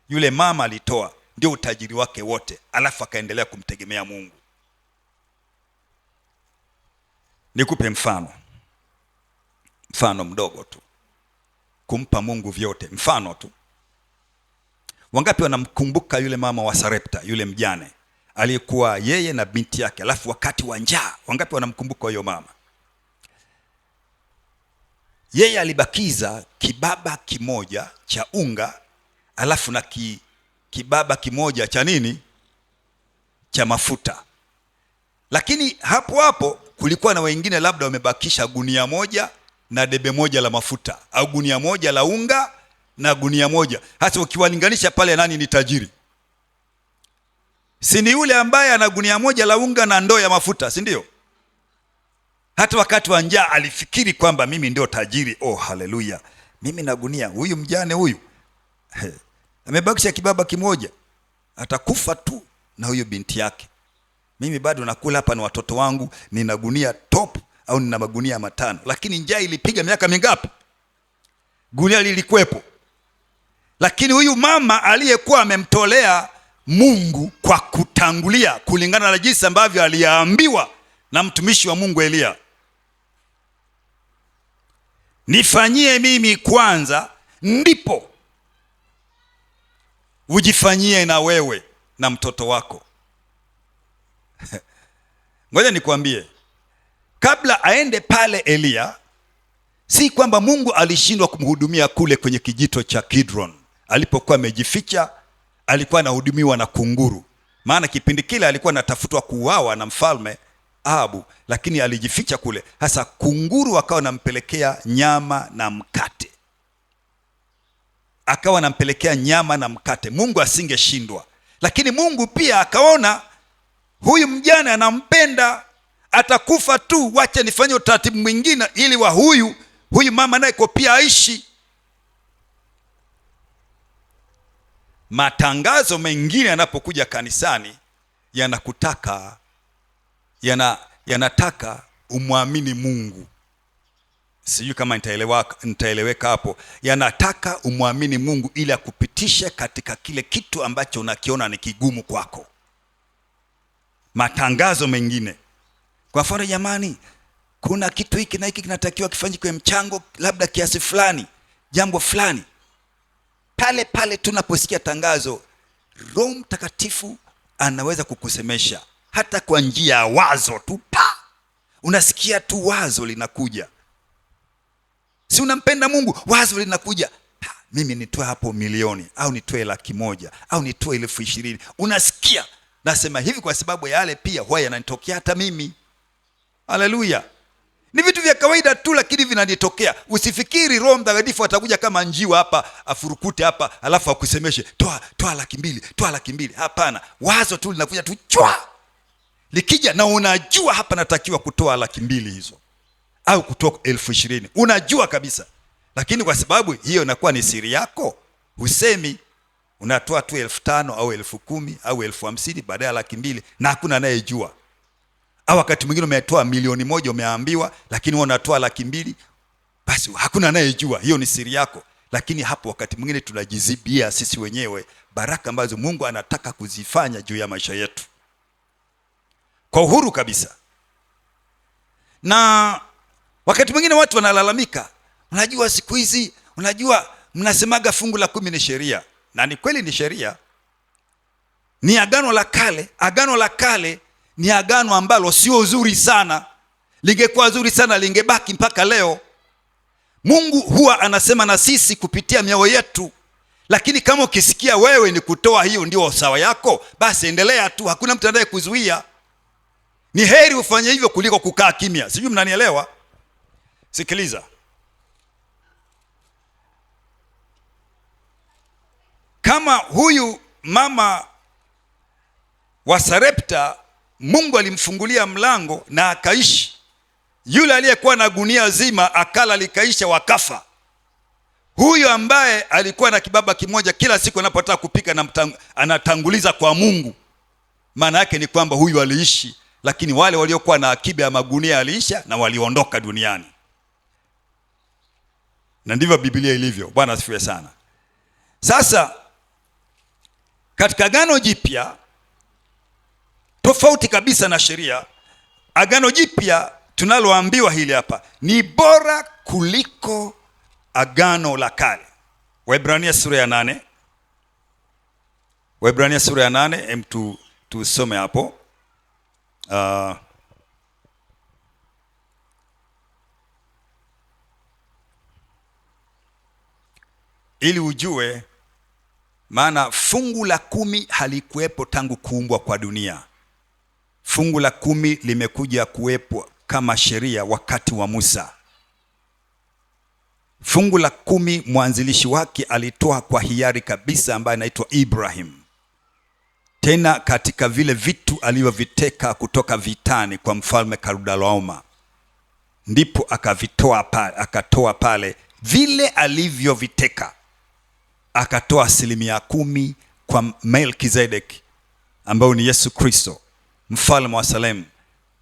Yule mama alitoa ndio utajiri wake wote, alafu akaendelea kumtegemea Mungu. Nikupe mfano mdogo tu, kumpa Mungu vyote. Mfano tu, wangapi wanamkumbuka yule mama wa Sarepta, yule mjane aliyekuwa yeye na binti yake, alafu wakati wa njaa? Wangapi wanamkumbuka huyo mama? Yeye alibakiza kibaba kimoja cha unga, alafu na kibaba kimoja cha nini? Cha mafuta. Lakini hapo kulikuwa na wengine labda wamebakisha gunia moja na debe moja la mafuta, au gunia moja la unga na gunia moja. Hata ukiwalinganisha pale, nani ni tajiri? Si ni yule ambaye ana gunia moja la unga na ndoo ya mafuta, si ndio? Hata wakati wa njaa alifikiri kwamba mimi ndio tajiri. Oh, haleluya, mimi na gunia. Huyu mjane huyu amebakisha kibaba kimoja, atakufa tu na huyo binti yake. Mimi bado nakula hapa na watoto wangu, nina gunia top au nina magunia 5. Lakini njaa ilipiga miaka mingapi? Gunia lilikuwepo. Lakini huyu mama aliyekuwa amemtolea Mungu kwa kutangulia, kulingana na jinsi ambavyo aliambiwa na mtumishi wa Mungu Elia, nifanyie mimi kwanza, ndipo ujifanyie na wewe. na mtoto wako. Ngoja nikwambie, kabla aende pale Eliya, si kwamba Mungu alishindwa kumhudumia kule kwenye kijito cha Kidron. Alipokuwa amejificha, alikuwa anahudumiwa na kunguru. Maana kipindi kile alikuwa anatafutwa kuuawa na mfalme Ahabu, lakini alijificha kule. Hasa kunguru akawa anampelekea nyama na mkate. Akawa anampelekea nyama na mkate. Mungu asingeshindwa. Lakini Mungu pia akaona huyu mjane anampenda, atakufa tu, wacha nifanye utaratibu mwingine ili wa huyu mama naye pia aishi. Matangazo mengine yanapokuja kanisani yanataka umwamini Mungu. Sijui kama nitaeleweka hapo. Yanataka umwamini Mungu ili akupitishe katika kile kitu ambacho unakiona ni kigumu kwako. Matangazo mengine, kwa mfano, jamani, kuna kitu hiki na hiki kinatakiwa kifanyike, mchango labda kiasi fulani, jambo fulani. Pale tunaposikia tangazo, Roho Mtakatifu anaweza kukusemesha hata kwa njia ya wazo tu. Unasikia tu wazo linakuja. Si unampenda Mungu, wazo linakuja, mimi nitoe hapo 1,000,000 au nitoe 100,000 au nitoe 20,000. Unasikia, nasema hivi kwa sababu yale pia huwa yananitokea hata mimi. Haleluya. Ni vitu vya kawaida tu, lakini vinanitokea. Usifikiri Roho Mtakatifu atakuja kama njiwa hapa, afurukute hapa, alafu akusemeshe toa 200,000, toa 200,000. Hapana, wazo tu linakuja tu chwa. Likija na unajua hapa natakiwa kutoa 200,000 hizo au kutoa 20,000. Unajua kabisa. Lakini kwa sababu hiyo inakuwa ni siri yako, usemi, unatoa tu 5,000 au 10,000 au 50,000 baada ya 200,000 na hakuna anayejua. Au wakati mwingine umetoa 1,000,000 umeambiwa, lakini wewe unatoa 200,000, basi hakuna anayejua. Hiyo ni siri yako. Lakini hapo wakati mwingine tunajizibia sisi wenyewe baraka ambazo Mungu anataka kuzifanya juu ya maisha yetu kwa uhuru kabisa. Na wakati mwingine watu wanalalamika, unajua siku hizi, unajua mnasemaga fungu la 10 ni sheria. Na ni kweli ni sheria. Ni agano la kale. Agano la kale ni agano ambalo sio zuri sana. Lingekuwa zuri sana lingebaki mpaka leo. Mungu huwa anasema na sisi kupitia mioyo yetu. Lakini kama ukisikia wewe ni kutoa, hiyo ndio sawa yako, basi endelea tu, hakuna mtu anaye kuzuia. Ni heri ufanye hivyo kuliko kukaa kimya. Sijui mnanielewa? Sikiliza. Kama huyu mama wa Sarepta, Mungu alimfungulia mlango na akaishi. Yule aliyekuwa na gunia zima akala likaisha, wakafa. Huyu ambaye alikuwa na kibaba kimoja, kila siku anapotaka kupika na anatanguliza kwa Mungu, maana yake ni kwamba huyu aliishi. Lakini wale waliokuwa na akiba ya magunia aliisha na waliondoka duniani. Na ndivyo Biblia ilivyo. Bwana asifiwe sana. Sasa katika Agano Jipya, tofauti kabisa na sheria, Agano Jipya tunaloambiwa hili hapa ni bora kuliko Agano la Kale. Waebrania sura ya 8. Waebrania sura ya 8, tusome hapo. Ili ujue, maana fungu la 10 halikuwepo tangu kuumbwa kwa dunia. Fungu la 10 limekuja kuwepo kama sheria wakati wa Musa. Fungu la 10 mwanzilishi wake alitoa kwa hiari kabisa, ambaye anaitwa Ibrahim. Tena katika vile vitu alivyoviteka kutoka vitani kwa mfalme Kedorlaoma, ndipo akatoa pale vile alivyoviteka, akatoa 10% kwa Melkizedeki, ambaye ni Yesu Kristo, mfalme wa Salemu,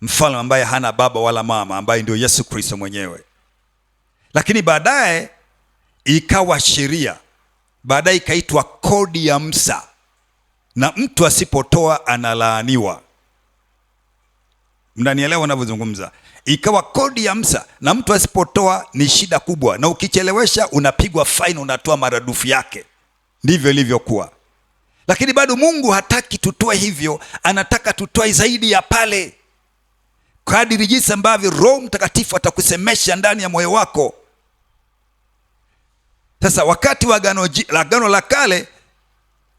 mfalme ambaye hana baba wala mama, ambaye ndio Yesu Kristo mwenyewe. Lakini baadaye ikawa sheria, baadaye ikaitwa kodi ya Musa, na mtu asipotoa analaaniwa. Mnanielewa ninavyozungumza? Ikawa kodi ya Musa, na mtu asipotoa ni shida kubwa, na ukichelewesha unapigwa fine, unatoa maradufu yake. Ndivyo ilivyokuwa. Lakini bado Mungu hataki tutoe hivyo, anataka tutoe zaidi ya pale, kadiri jinsi ambavyo Roho Mtakatifu atakusemesha ndani ya moyo wako. Sasa wakati wa Agano la Kale,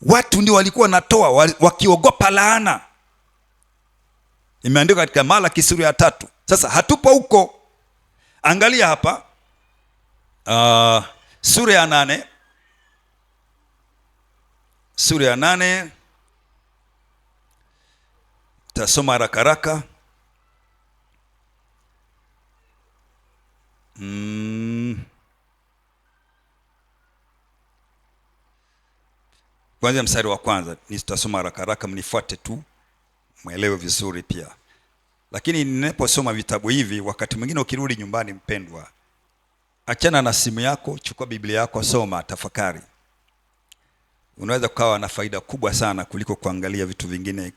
watu ndio walikuwa wanatoa wakiogopa laana. Imeandikwa katika Malaki sura ya 3. Sasa hatupo huko. Angalia hapa sura ya 8. Sura ya 8 tasoma haraka haraka. Kwanza mstari wa kwanza, nitasoma haraka haraka, mnifuate tu mwelewe vizuri pia. Lakini ninaposoma vitabu hivi, wakati mwingine ukirudi nyumbani, mpendwa, achana na simu yako, chukua Biblia yako, soma, tafakari. Unaweza kuwa na faida kubwa sana kuliko kuangalia vitu vingine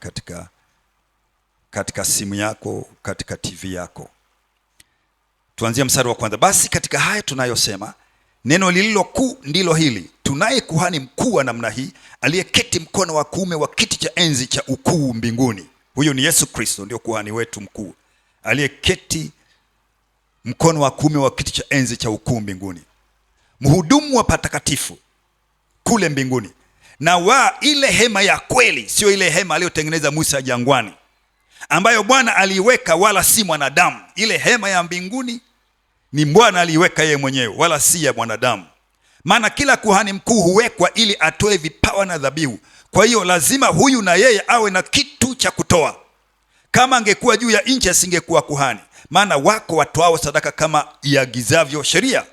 katika simu yako, katika TV yako. Tuanzie mstari wa kwanza. Basi katika haya tunayosema, neno lililo kuu ndilo hili: tunaye kuhani mkuu wa namna hii, aliyeketi mkono wa kuume wa kiti cha enzi cha ukuu mbinguni. Huyo ni Yesu Kristo, ndio kuhani wetu mkuu, aliyeketi mkono wa kuume wa kiti cha enzi cha ukuu mbinguni, mhudumu wa patakatifu kule mbinguni, na wa ile hema ya kweli, sio ile hema aliyotengeneza Musa jangwani, ambayo Bwana aliiweka, wala si mwanadamu. Ile hema ya mbinguni ni Bwana aliiweka yeye mwenyewe, wala si ya mwanadamu. Maana kila kuhani mkuu huwekwa ili atoe vipawa na dhabihu. Kwa hiyo lazima huyu na yeye awe na kitu cha kutoa. Kama angekuwa juu ya nchi, asingekuwa kuhani. Maana wako watoao sadaka kama iagizavyo sheria,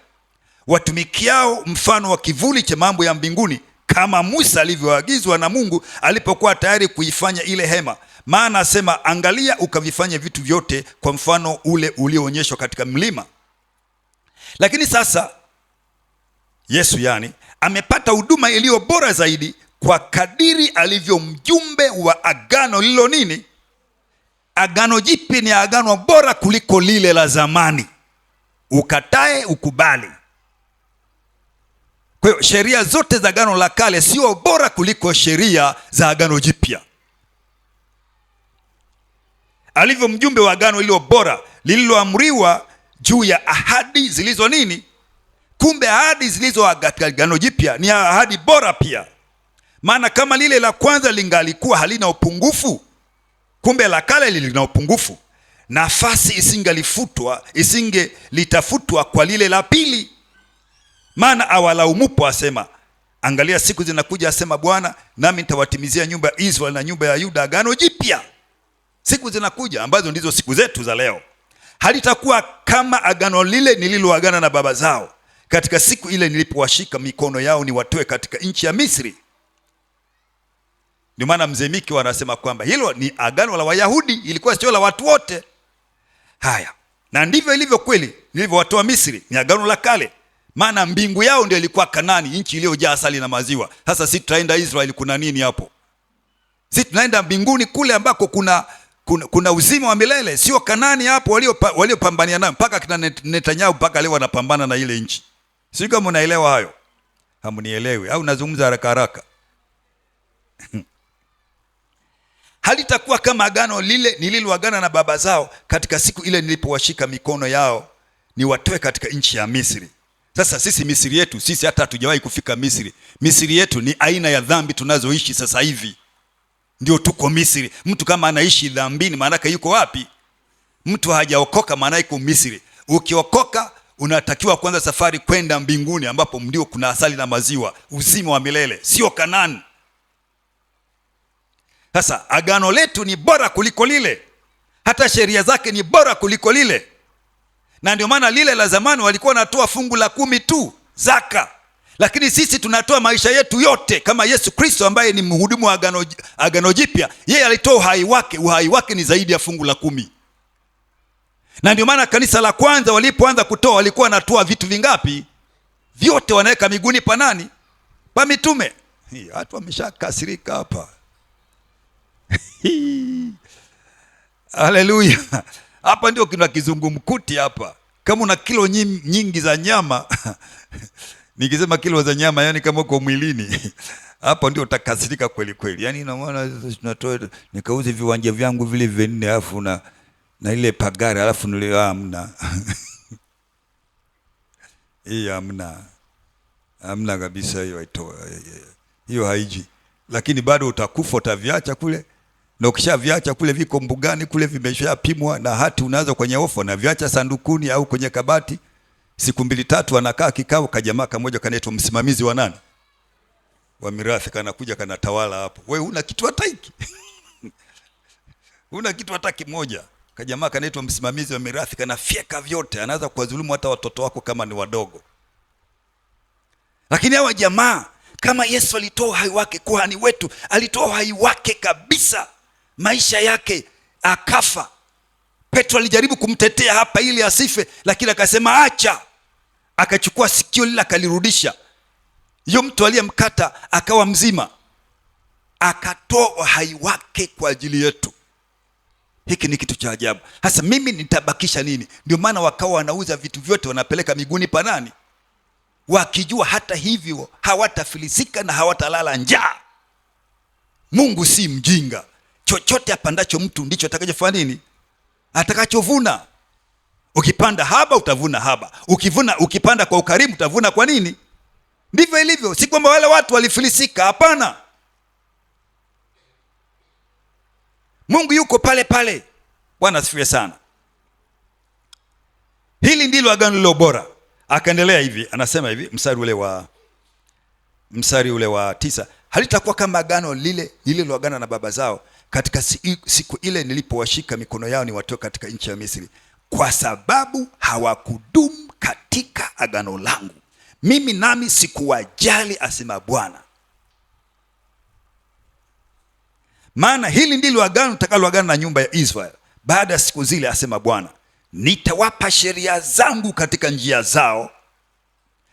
watumikiao mfano wa kivuli cha mambo ya mbinguni, kama Musa alivyoagizwa na Mungu alipokuwa tayari kuifanya ile hema. Maana asema, angalia ukavifanye vitu vyote kwa mfano ule ulioonyeshwa katika mlima. Lakini sasa Yesu amepata huduma iliyo bora zaidi, kwa kadiri alivyo mjumbe wa agano lilo nini? Agano jipya ni agano bora kuliko lile la zamani. Ukatae ukubali. Kwa hiyo sheria zote za agano la kale sio bora kuliko sheria za agano jipya. Alivyo mjumbe wa agano lililo bora, lililoamriwa juu ya ahadi zilizo nini? Kumbe ahadi zilizo katika agano jipya ni ahadi bora pia. Maana kama lile la kwanza lingalikuwa halina upungufu, kumbe la kale lina upungufu. Nafasi isingelitafutwa kwa lile la pili. Maana awalaumupo asema, angalia siku zinakuja, asema Bwana, nami nitawatimizia nyumba ya Israeli na nyumba ya Yuda agano jipya. Siku zinakuja ambazo ndizo siku zetu za leo. Halitakuwa kama agano lile nililoagana na baba zao katika siku ile nilipowashika mikono yao niwatoe katika nchi ya Misri. Ndio maana mzee Miki wanasema kwamba hilo ni agano la Wayahudi, ilikuwa sio la watu wote. Haya, na ndivyo ilivyo kweli, nilivyowatoa Misri ni agano la kale. Maana mbingu yao ndio ilikuwa Kanani, nchi iliyojaa asali na maziwa. Sasa sisi tutaenda Israeli, kuna nini hapo? Sisi tunaenda mbinguni kule ambako kuna uzima wa milele, sio Kanani hapo waliopambania nayo mpaka kina Netanyahu mpaka leo wanapambana na ile nchi. Sio kama unaelewa hayo? Hamnielewi au nazungumza haraka haraka? Halitakuwa kama agano lile nililoagana na baba zao katika siku ile nilipowashika mikono yao niwatoe katika nchi ya Misri. Sasa sisi Misri yetu, sisi hata hatujawahi kufika Misri. Misri yetu ni aina ya dhambi tunazoishi sasa hivi. Ndio tuko Misri. Mtu kama anaishi dhambini maana yake yuko wapi? Mtu hajaokoka maana yuko Misri. Ukiokoka unatakiwa kwanza safari kwenda mbinguni ambapo ndio kuna asali na maziwa, uzima wa milele, sio Kanani. Sasa agano letu ni bora kuliko lile. Hata sheria zake ni bora kuliko lile. Na ndio maana lile la zamani walikuwa wanatoa fungu la 10 tu, zaka. Lakini sisi tunatoa maisha yetu yote, kama Yesu Kristo ambaye ni mhudumu wa agano jipya. Yeye alitoa uhai wake ni zaidi ya fungu la 10. Na ndio maana kanisa la kwanza walipoanza kutoa walikuwa wanatoa vitu vingapi? Vyote wanaweka miguuni pa nani? Pa mitume. Watu wameshakasirika hapa. Haleluya. Hapa ndio kuna kizungumkuti hapa. Kama una kilo nyingi za nyama nikisema kilo za nyama yani kama uko mwilini hapo ndio utakasirika kweli kweli. Yaani ina maana tunatoa nikauze viwanja vyangu vile vinne alafu na ile pagari alafu nile amna. Hii amna kabisa, hiyo haitoa. Hiyo haiji. Lakini bado utakufa, utaviacha kule. Na ukishaviacha kule viko mbugani kule, vimeshapimwa na hati unaanza kwenye ofa, na viacha sandukuni au kwenye kabati. Siku 2-3 anakaa kikao, kajamaa kamoja kanaitwa msimamizi wa nani? Wa mirathi, kanakuja kanatawala hapo. Wewe una kitu hata hiki? Una kitu hata kimoja. Kajamaa kanaitwa msimamizi wa mirathi, kanafyeka vyote, anaanza kuwadhulumu hata watoto wako kama ni wadogo. Lakini hawa jamaa, kama Yesu alitoa uhai wake, kuhani wetu alitoa uhai wake kabisa, maisha yake akafa. Petro alijaribu kumtetea hapa ili asife, lakini akasema acha. Akachukua sikio lile akalirudisha. Yule mtu aliyemkata akawa mzima, akatoa uhai wake kwa ajili yetu. Hiki ni kitu cha ajabu. Sasa mimi nitabakisha nini? Ndio maana wakawa wanauza vitu vyote, wanapeleka miguuni pa nani, wakijua hata hivyo hawatafilisika na hawatalala njaa. Mungu si mjinga. Chochote apandacho mtu ndicho atakachofanya nini? Atakachovuna. Ukipanda haba utavuna haba. Ukipanda kwa ukarimu utavuna kwa nini? Ndivyo ilivyo. Si kwamba wale watu walifilisika, hapana. Mungu yuko pale pale. Bwana asifiwe sana. Hili ndilo agano lilo bora. Akaendelea hivi, anasema hivi, mstari ule wa 9, halitakuwa kama agano lile nililoagana na baba zao katika siku ile nilipowashika mikono yao niwatoe katika nchi ya Misri, kwa sababu hawakudumu katika agano langu, mimi nami sikuwajali, asema Bwana. Maana hili ndilo agano nitakaloagana na nyumba ya Israeli baada ya siku zile, asema Bwana. Nitawapa sheria zangu katika njia zao,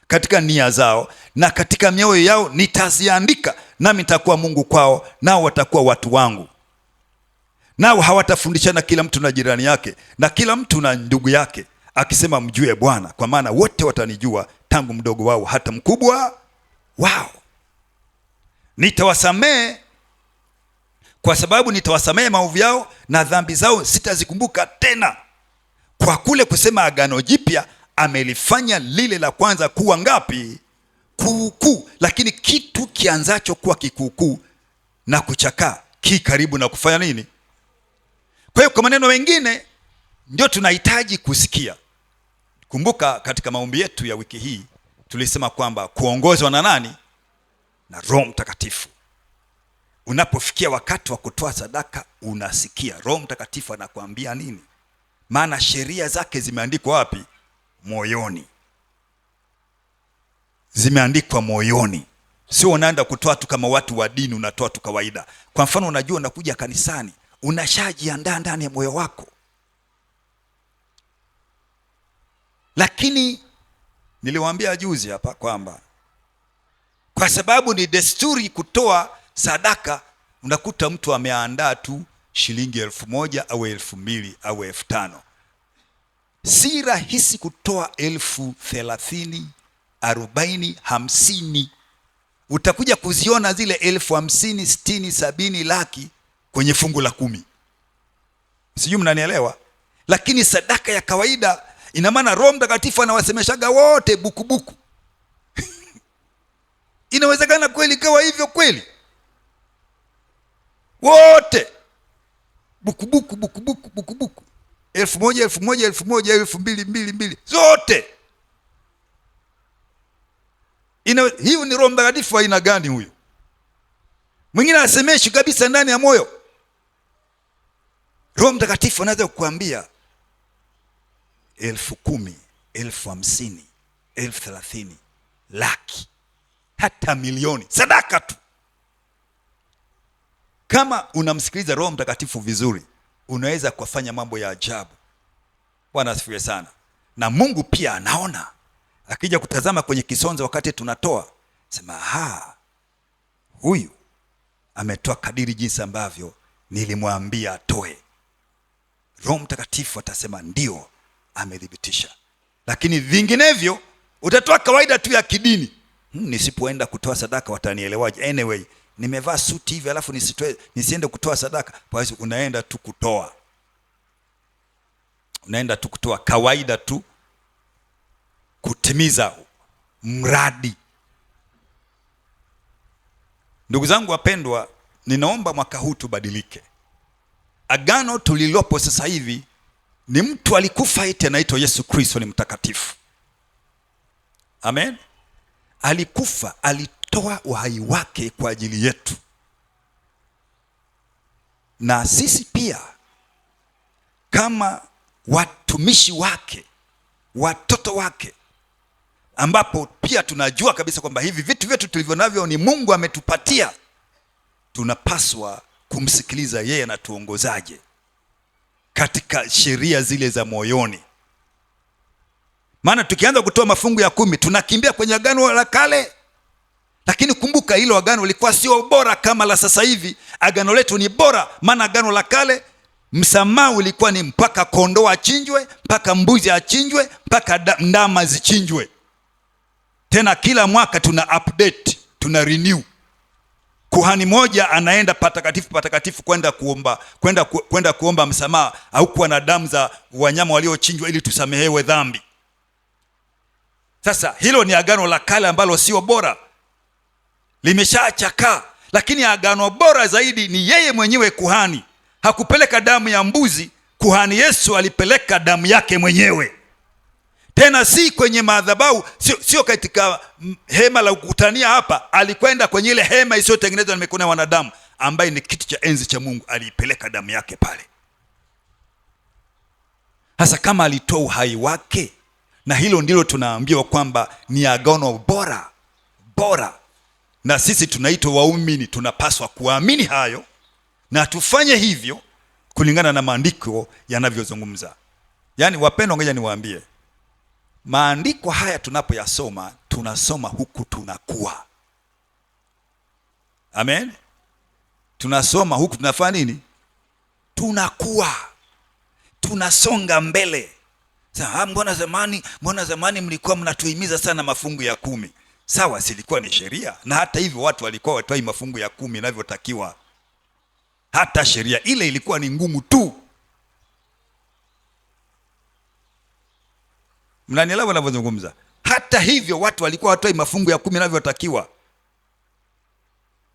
katika nia zao, na katika mioyo yao nitaziandika, nami nitakuwa Mungu kwao, nao watakuwa watu wangu. Nao hawatafundishana kila mtu na jirani yake, na kila mtu na ndugu yake, akisema mjue Bwana, kwa maana wote watanijua, tangu mdogo wao hata mkubwa wao. Nitawasamehe, kwa sababu nitawasamehe maovu yao, na dhambi zao sitazikumbuka tena. Kwa kule kusema agano jipya, amelifanya lile la kwanza kuwa ngapi? Kuukuu. Lakini kitu kianzacho kuwa kikuukuu na kuchakaa ki karibu na kufanya nini? Kwa hiyo kwa maneno mengine ndio tunahitaji kusikia. Kumbuka katika maombi yetu ya wiki hii tulisema kwamba kuongozwa na nani? Na Roho Mtakatifu. Unapofikia wakati wa kutoa sadaka, unasikia Roho Mtakatifu anakuambia nini? Maana sheria zake zimeandikwa wapi? Moyoni. Zimeandikwa moyoni. Sio unaenda kutoa tu kama watu wa dini, unatoa tu kawaida. Kwa mfano, unajua unakuja kanisani, unashajiandaa ndani ya moyo wako. Lakini niliwaambia juzi hapa kwamba kwa sababu ni desturi kutoa sadaka, unakuta mtu ameandaa tu shilingi 1,000 au 2,000 au 5,000. Si rahisi kutoa 30,000, 40, 50. Utakuja kuziona zile 50,000, 60, 70, laki kwenye fungu la 10. Sijui mnanielewa? Lakini sadaka ya kawaida, ina maana Roho Mtakatifu anawasemeshaga wote bukubuku. Inawezekana kweli kawa hivyo kweli? Wote bukubuku 1,000, 1,000, 1,000, 2,000, 2,000, zote. Hiyo ni Roho Mtakatifu aina gani huyo? Mwingine asemeshi kabisa ndani ya moyo. Roho Mtakatifu anaweza kukuambia 10,000, 50,000, 30,000, laki, hata milioni, sadaka tu. Kama unamsikiliza Roho Mtakatifu vizuri, unaweza kufanya mambo ya ajabu. Bwana asifiwe sana. Na Mungu pia anaona. Akija kutazama kwenye kisonzo wakati tunatoa, sema huyu ametoa kadiri jinsi ambavyo nilimwambia atoe. Roho Mtakatifu atasema ndio, amethibitisha. Lakini vinginevyo utatoa kawaida tu ya kidini. nisipoenda kutoa sadaka watanielewaje? Anyway, nimevaa suti hivi alafu nisiende kutoa sadaka. Kwa hiyo unaenda tu kutoa kawaida tu, kutimiza mradi. Ndugu zangu wapendwa, ninaomba mwaka huu tubadilike. Agano tulilopo sasa hivi ni mtu alikufa eti anaitwa Yesu Kristo, ni mtakatifu. Amen. Alikufa, alitoa uhai wake kwa ajili yetu. Na sisi pia kama watumishi wake, watoto wake, ambapo pia tunajua kabisa kwamba hivi vitu vyetu tulivyo navyo ni Mungu ametupatia, tunapaswa kumsikiliza yeye anatuongozaje katika sheria zile za moyoni. Maana tukianza kutoa mafungu ya 10 tunakimbia kwenye agano la kale. Lakini kumbuka, hilo agano lilikuwa sio bora kama la sasa hivi. Agano letu ni bora, maana agano la kale msamaha ulikuwa ni mpaka kondoo achinjwe, mpaka mbuzi achinjwe, mpaka ndama zichinjwe. Tena kila mwaka tuna update, tuna renew. Kuhani moja anaenda patakatifu kwenda kuomba msamaha au kuwa na damu za wanyama waliochinjwa ili tusamehewe dhambi. Sasa hilo ni agano la kale ambalo sio bora, limeshachakaa. Lakini agano bora zaidi ni yeye mwenyewe kuhani. Hakupeleka damu ya mbuzi, kuhani Yesu alipeleka damu yake mwenyewe. Tena si kwenye madhabahu, sio katika hema la kukutania hapa, alikwenda kwenye ile hema isiyotengenezwa na mikono ya wanadamu, ambaye ni kiti cha enzi cha Mungu. Aliipeleka damu yake pale. Sasa kama alitoa uhai wake, na hilo ndilo tunaambiwa kwamba ni agano bora, na sisi tunaitwa waumini, tunapaswa kuamini hayo na tufanye hivyo kulingana na maandiko yanavyozungumza. Yaani wapendwa, ngoja niwaambie, maandiko haya tunapoyasoma, tunasoma huku tunakuwa. Amen. Tunasoma huku tunafanya nini? Tunakuwa, tunasonga mbele. Sasa mbona zamani mlikuwa mnatuhimiza sana mafungu ya 10? Sawa, silikuwa ni sheria, na hata hivyo watu walikuwa watoi mafungu ya 10 inavyotakiwa. Hata sheria ile ilikuwa ni ngumu tu. Mnanielewa ninavyozungumza? Hata hivyo watu walikuwa watoi mafungu ya 10 inavyotakiwa.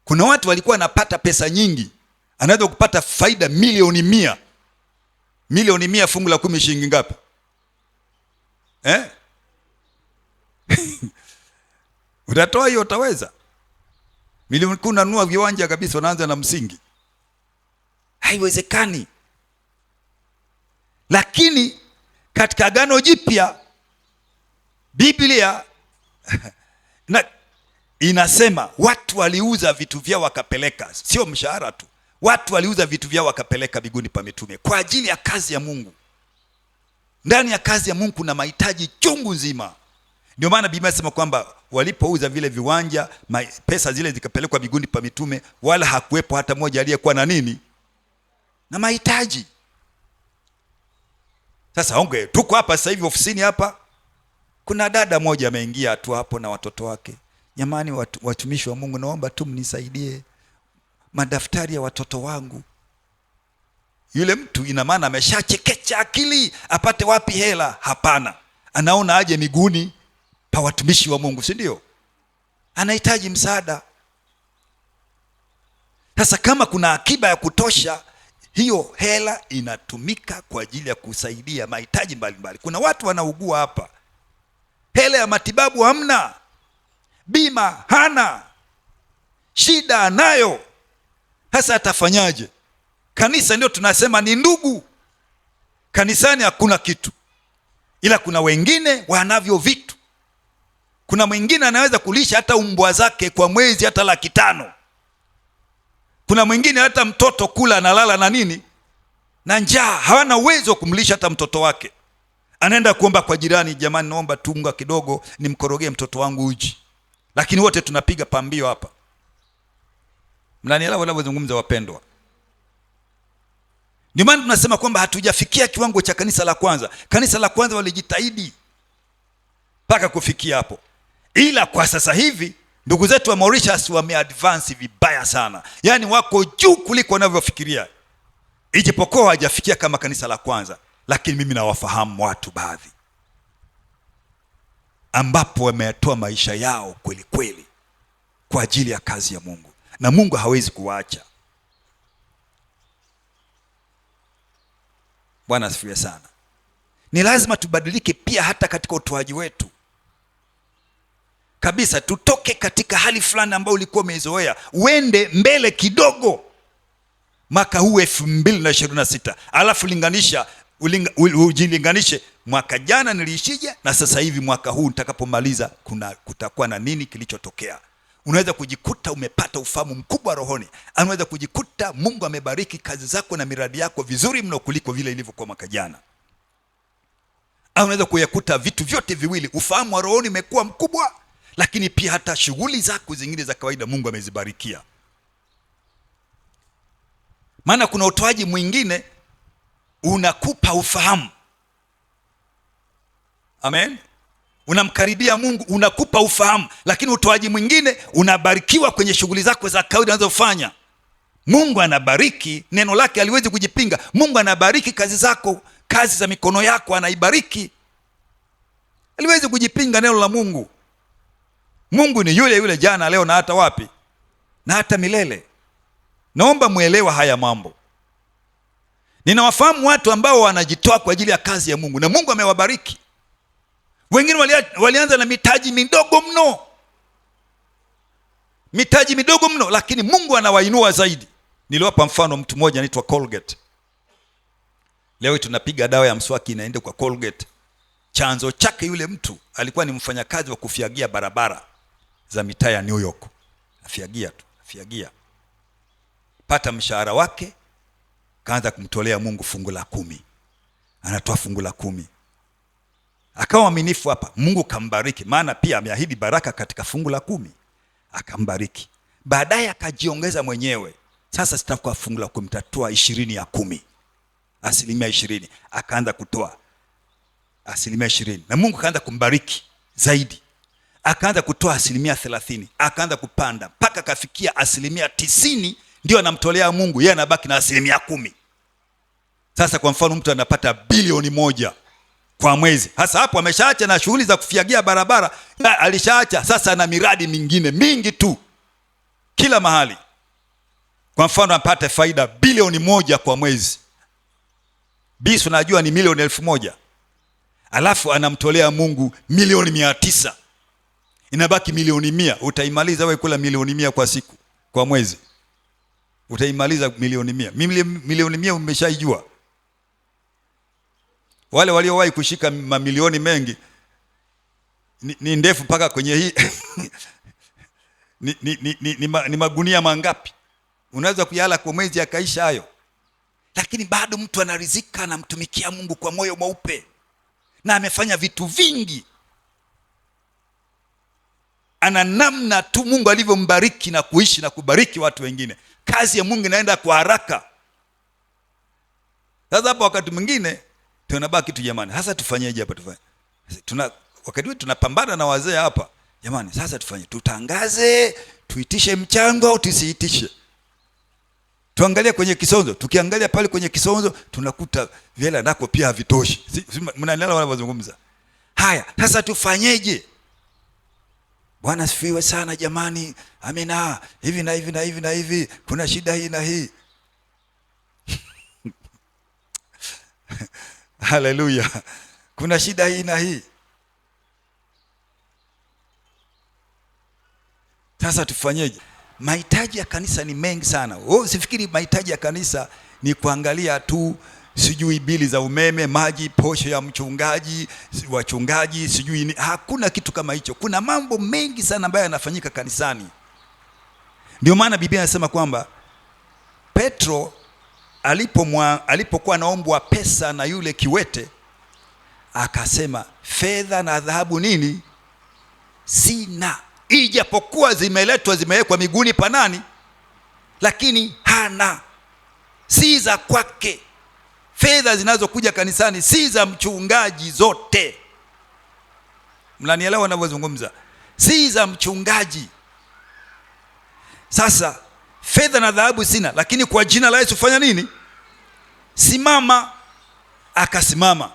Kuna watu walikuwa wanapata pesa nyingi, anaweza kupata faida milioni 100. Milioni 100 fungu la 10 shilingi ngapi? Utatoa hiyo? Utaweza? Milioni 10 unanunua viwanja kabisa, unaanza na msingi. Haiwezekani. Lakini katika agano jipya Biblia na inasema watu waliuza vitu vyao wakapeleka, sio mshahara tu. Watu waliuza vitu vyao wakapeleka miguuni pa mitume kwa ajili ya kazi ya Mungu. Ndani ya kazi ya Mungu kuna mahitaji chungu nzima. Ndio maana Biblia inasema kwamba walipouza vile viwanja, pesa zile zikapelekwa miguuni pa mitume, wala hakuwepo hata mmoja aliyekuwa na nini? Na mahitaji. Sasa tuko hapa sasa hivi ofisini hapa, kuna dada moja ameingia tu hapo na watoto wake. Jamani, watumishi wa Mungu, naomba tu mnisaidie madaftari ya watoto wangu. Yule mtu ina maana ameshachekecha akili, apate wapi hela? Hapana, anaona aje miguuni pa watumishi wa Mungu, si ndio? Anahitaji msaada. Sasa kama kuna akiba ya kutosha, hiyo hela inatumika kwa ajili ya kusaidia mahitaji mbalimbali. Kuna watu wanaugua hapa, hela ya matibabu hamna, bima hana, shida anayo. Sasa atafanyaje? Kanisa ndio tunasema ni ndugu. Kanisani hakuna kitu, ila kuna wengine wanavyo vitu. Kuna mwingine anaweza kulisha hata umbwa zake kwa mwezi hata 500,000. Kuna mwingine hata mtoto kula analala na nini? Na njaa, hawana uwezo kumlisha hata mtoto wake. Anaenda kuomba kwa jirani, jamani naomba tu unga kidogo nimkorogee mtoto wangu uji. Lakini wote tunapiga pambio hapa. Mnanielewa ninapozungumza wapendwa? Ndio maana tunasema kwamba hatujafikia kiwango cha kanisa la kwanza. Kanisa la kwanza walijitahidi mpaka kufikia hapo. ila kwa sasa hivi ndugu zetu wa Mauritius wameadvance vibaya sana, yaani wako juu kuliko wanavyofikiria, ijapokuwa hawajafikia kama kanisa la kwanza. Lakini mimi nawafahamu watu baadhi ambapo wametoa maisha yao kweli kweli kwa ajili ya kazi ya Mungu, na Mungu hawezi kuwaacha. Bwana asifiwe sana. Ni lazima tubadilike pia hata katika utoaji wetu kabisa, tutoke katika hali fulani ambayo ulikuwa umezoea, uende mbele kidogo. Mwaka huu 2026, alafu ujilinganishe, mwaka jana niliishije na sasa hivi mwaka huu nitakapomaliza kutakuwa na nini kilichotokea. Unaweza kujikuta umepata ufahamu mkubwa rohoni, unaweza kujikuta Mungu amebariki kazi zako na miradi yako vizuri mno kuliko vile ilivyokuwa mwaka jana. Unaweza kuyakuta vitu vyote viwili, ufahamu wa rohoni umekuwa mkubwa, lakini pia hata shughuli zako zingine za kawaida Mungu amezibarikia. Maana kuna utoaji mwingine unakupa ufahamu. Amen. Unamkaribia Mungu, unakupa ufahamu, lakini utoaji mwingine unabarikiwa kwenye shughuli zako za kawaida unazofanya. Mungu anabariki, neno lake haliwezi kujipinga. Mungu anabariki kazi zako, kazi za mikono yako anaibariki. Haliwezi kujipinga neno la Mungu. Mungu ni yule yule jana, leo na hata wapi? Na hata milele. Naomba muelewa haya mambo. Ninawafahamu watu ambao wanajitoa kwa ajili ya kazi ya Mungu na Mungu amewabariki. Wengine walianza na mitaji midogo mno. Mitaji midogo mno, lakini Mungu anawainua zaidi. Niliwapa mfano mtu mmoja anaitwa Colgate. Leo tunapiga dawa ya mswaki inaenda kwa Colgate. Chanzo chake yule mtu alikuwa ni mfanyakazi wa kufiagia barabara za mitaa ya New York. Afiagia. Pata mshahara wake, kaanza kumtolea Mungu fungu la 10. Anatoa fungu la 10. Akawa mwaminifu hapa, Mungu kambariki, maana pia ameahidi baraka katika fungu la 10. Akambariki. Baadaye akajiongeza mwenyewe. Sasa sitakuwa fungu la 10, tatoa 20 ya 10. 20%. Akaanza kutoa 20%. Na Mungu kaanza kumbariki zaidi. Akaanza kutoa 30%. Akaanza kupanda mpaka kafikia 90%, ndio anamtolea Mungu, yeye anabaki na 10%. Sasa kwa mfano mtu anapata bilioni 1 kwa mwezi. Hasa hapo ameshaacha na shughuli za kufiagia barabara, alishaacha. Sasa ana miradi mingine mingi tu kila mahali. Kwa mfano apate faida bilioni 1 kwa mwezi. Bisi unajua ni milioni 1,000. Alafu anamtolea Mungu milioni 900. Inabaki milioni 100. Utaimaliza wewe kula milioni 100 kwa siku, kwa mwezi? Utaimaliza milioni 100? Milioni 100 umeshaijua. Wale waliowahi kushika mamilioni mengi ni ndefu mpaka kwenye hii ni magunia mangapi? Unaweza kuyala kwa mwezi akaisha hayo. Lakini bado mtu anarizika, anamtumikia Mungu kwa moyo mweupe, na amefanya vitu vingi. Ana namna tu Mungu alivyombariki na kuishi na kubariki watu wengine. Kazi ya Mungu inaenda kwa haraka. Sasa hapa wakati mwingine tunabaki tu, jamani, sasa tufanyeje hapa? Wakati wetu tunapambana na wazee hapa, jamani, sasa tufanye, tutangaze, tuitishe mchango au tusiitishe? Tuangalia kwenye kisonzo. Tukiangalia pale kwenye kisonzo tunakuta vile nako pia havitoshi. Mnaelewa wanazungumza? Haya, sasa tufanyeje? Bwana asifiwe sana jamani. Amina. Hivi na hivi na hivi na hivi, kuna shida hii na hii. Haleluya. Kuna shida hii na hii. Sasa tufanyeje? Mahitaji ya kanisa ni mengi sana. Usifikiri mahitaji ya kanisa ni kuangalia tu sijui bili za umeme, maji, posho ya mchungaji, wachungaji, sijui ni. Hakuna kitu kama hicho. Kuna mambo mengi sana ambayo yanafanyika kanisani. Ndio maana Biblia inasema kwamba Petro alipokuwa anaombwa pesa na yule kiwete, akasema fedha na dhahabu nini sina, ijapokuwa zimewekwa miguuni pa nani, lakini hana. Si za kwake. Fedha zinazokuja kanisani si za mchungaji zote. Mnanielewa ninavyozungumza? si za mchungaji. Sasa fedha na dhahabu sina, lakini kwa jina la Yesu fanya nini? Simama. Akasimama.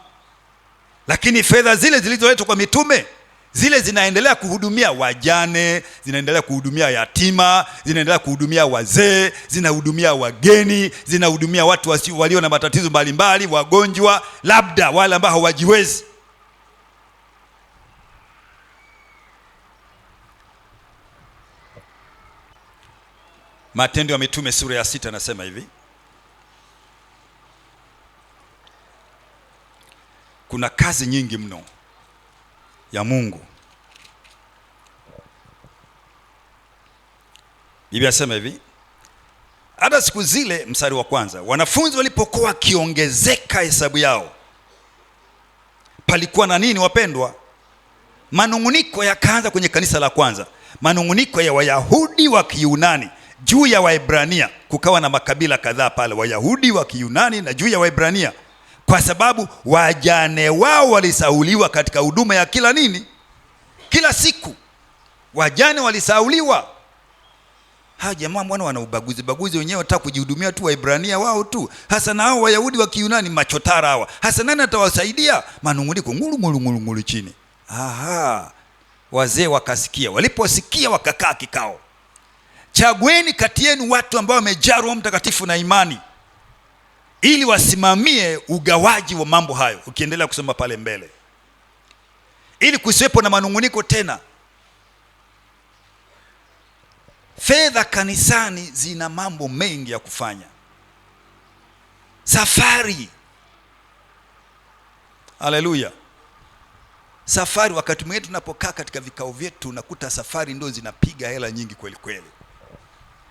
Lakini fedha zile zilizoletwa kwa mitume, zile zinaendelea kuhudumia wajane, zinaendelea kuhudumia yatima, zinaendelea kuhudumia wazee, zinahudumia wageni, zinahudumia watu walio na matatizo mbalimbali, wagonjwa, labda wale ambao hawajiwezi. Matendo ya Mitume sura ya 6 nasema hivi: kuna kazi nyingi mno ya Mungu. Biblia inasema hivi: hata siku zile, mstari wa kwanza, wanafunzi walipokuwa wakiongezeka hesabu yao, palikuwa na nini wapendwa? Manunguniko yakaanza kwenye kanisa la kwanza. Manunguniko ya Wayahudi wa Kiyunani juu ya Waebrania. Kukawa na makabila kadhaa pale, Wayahudi wa Kiyunani na juu ya Waebrania, kwa sababu wajane wao walisauliwa katika huduma ya kila nini, kila siku. Wajane walisauliwa. Jamaa mbona wana ubaguzi wenyewe, wataka kujihudumia tu Waebrania wao tu. Hasa na hao Wayahudi wa Kiyunani machotara hawa, hasa nani atawasaidia? Manunguniko ngulu chini. Wazee wakasikia. Waliposikia wakakaa kikao. Chagueni kati yenu watu ambao wamejaa Roho Mtakatifu na imani, ili wasimamie ugawaji wa mambo hayo. Ukiendelea kusoma pale mbele, ili kusiwepo na manunguniko tena. Fedha kanisani zina mambo mengi ya kufanya. Safari. Haleluya. Safari, wakati mwingine tunapokaa katika vikao vyetu unakuta safari ndio zinapiga hela nyingi kweli kweli.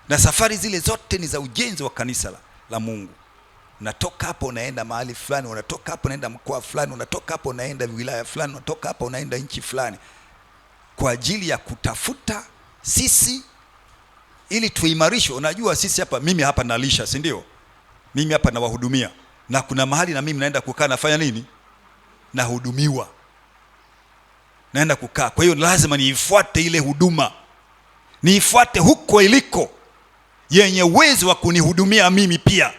Na safari zile zote ni za ujenzi wa kanisa la Mungu. Unatoka hapo unaenda mahali fulani, unatoka hapo unaenda mkoa fulani, unatoka hapo unaenda wilaya fulani, unatoka hapo unaenda nchi fulani, kwa ajili ya kutafuta sisi ili tuimarishwe. Unajua sisi hapa, mimi hapa nalisha, si ndio? Mimi hapa nawahudumia, na kuna mahali na mimi naenda kukaa, nafanya nini? Nahudumiwa, naenda kukaa. Kwa hiyo lazima niifuate ile huduma, niifuate huko iliko yenye uwezo wa kunihudumia mimi pia.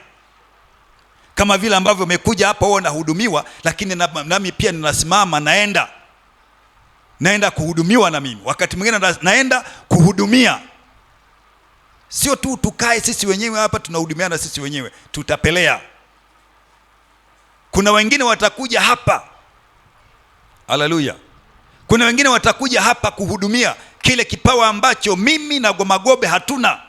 Kama vile ambavyo umekuja hapa wao nahudumiwa, lakini nami pia ninasimama, naenda kuhudumiwa na mimi. Wakati mwingine naenda kuhudumia. Sio tu tukae sisi wenyewe hapa tunahudumiana sisi wenyewe, tutapelea. Kuna wengine watakuja hapa. Haleluya. Kuna wengine watakuja hapa kuhudumia kile kipawa ambacho mimi na Gomagobe hatuna.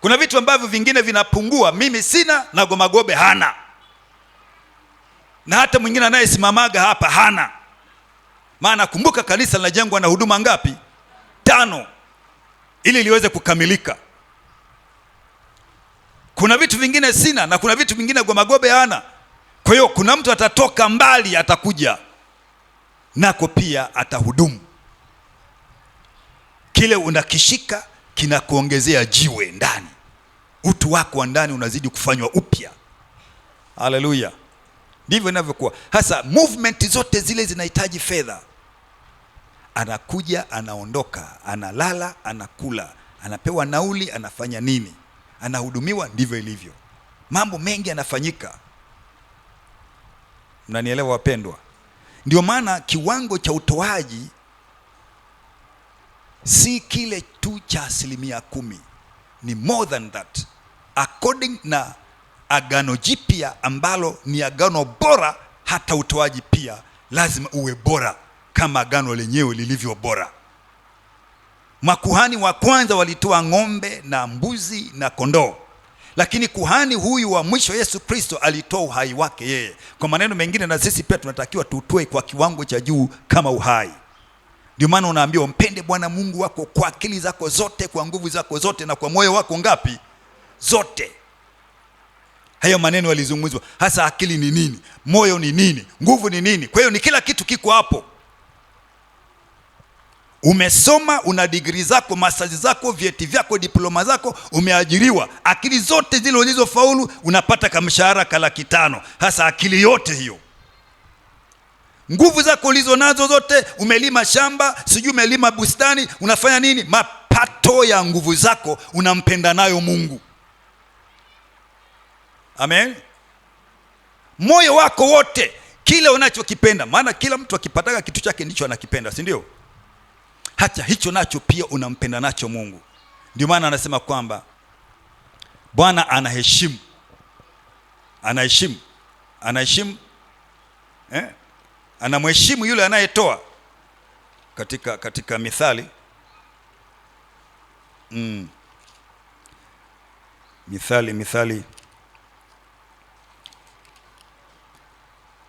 Kuna vitu ambavyo vingine vinapungua, mimi sina na Gomagobe hana. Na hata mwingine anayesimamaga hapa hana. Maana kumbuka kanisa linajengwa na huduma ngapi? 5, ili liweze kukamilika. Kuna vitu vingine sina na kuna vitu vingine Gomagobe hana. Kwa hiyo kuna mtu atatoka mbali atakuja nako pia atahudumu. Kile unakishika kinakuongezea jiwe ndani. Utu wako wa ndani unazidi kufanywa upya. Haleluya. Ndivyo inavyokuwa. Hasa movement zote zile zinahitaji fedha. Anakuja, anaondoka, analala, anakula, anapewa nauli, anafanya nini? Anahudumiwa. Ndivyo ilivyo. Mambo mengi yanafanyika. Mnanielewa wapendwa? Ndio maana kiwango cha utoaji si kile tu cha 10%, ni more than that. According na Agano Jipya ambalo ni agano bora, hata utoaji pia lazima uwe bora kama agano lenyewe lilivyo bora. Makuhani wa kwanza walitoa ng'ombe na mbuzi na kondoo, lakini kuhani huyu wa mwisho Yesu Kristo alitoa uhai wake yeye. Kwa maneno mengine, na sisi pia tunatakiwa tutoe kwa kiwango cha juu kama uhai. Ndio maana unaambiwa mpende Bwana Mungu wako kwa akili zako zote, kwa nguvu zako zote, na kwa moyo wako ngapi? Zote. Hayo maneno yalizungumzwa. Hasa akili ni nini? Moyo ni nini? Nguvu ni nini? Kwa hiyo ni kila kitu kiko hapo. Umesoma, una degree zako, masters zako, vyeti vyako, diploma zako, umeajiriwa. Akili zote zile ulizofaulu unapata kamshahara ka 500,000. Hasa akili yote hiyo Nguvu zako ulizo nazo zote, umelima shamba, sijui umelima bustani, unafanya nini? Mapato ya nguvu zako unampenda nayo Mungu. Amen. Moyo wako wote, kile unachokipenda, maana kila mtu akipataka kitu chake ndicho anakipenda, si ndio? Hata hicho nacho pia unampenda nacho Mungu. Ndio maana anasema kwamba Bwana anaheshimu anamheshimu yule anayetoa. Katika Mithali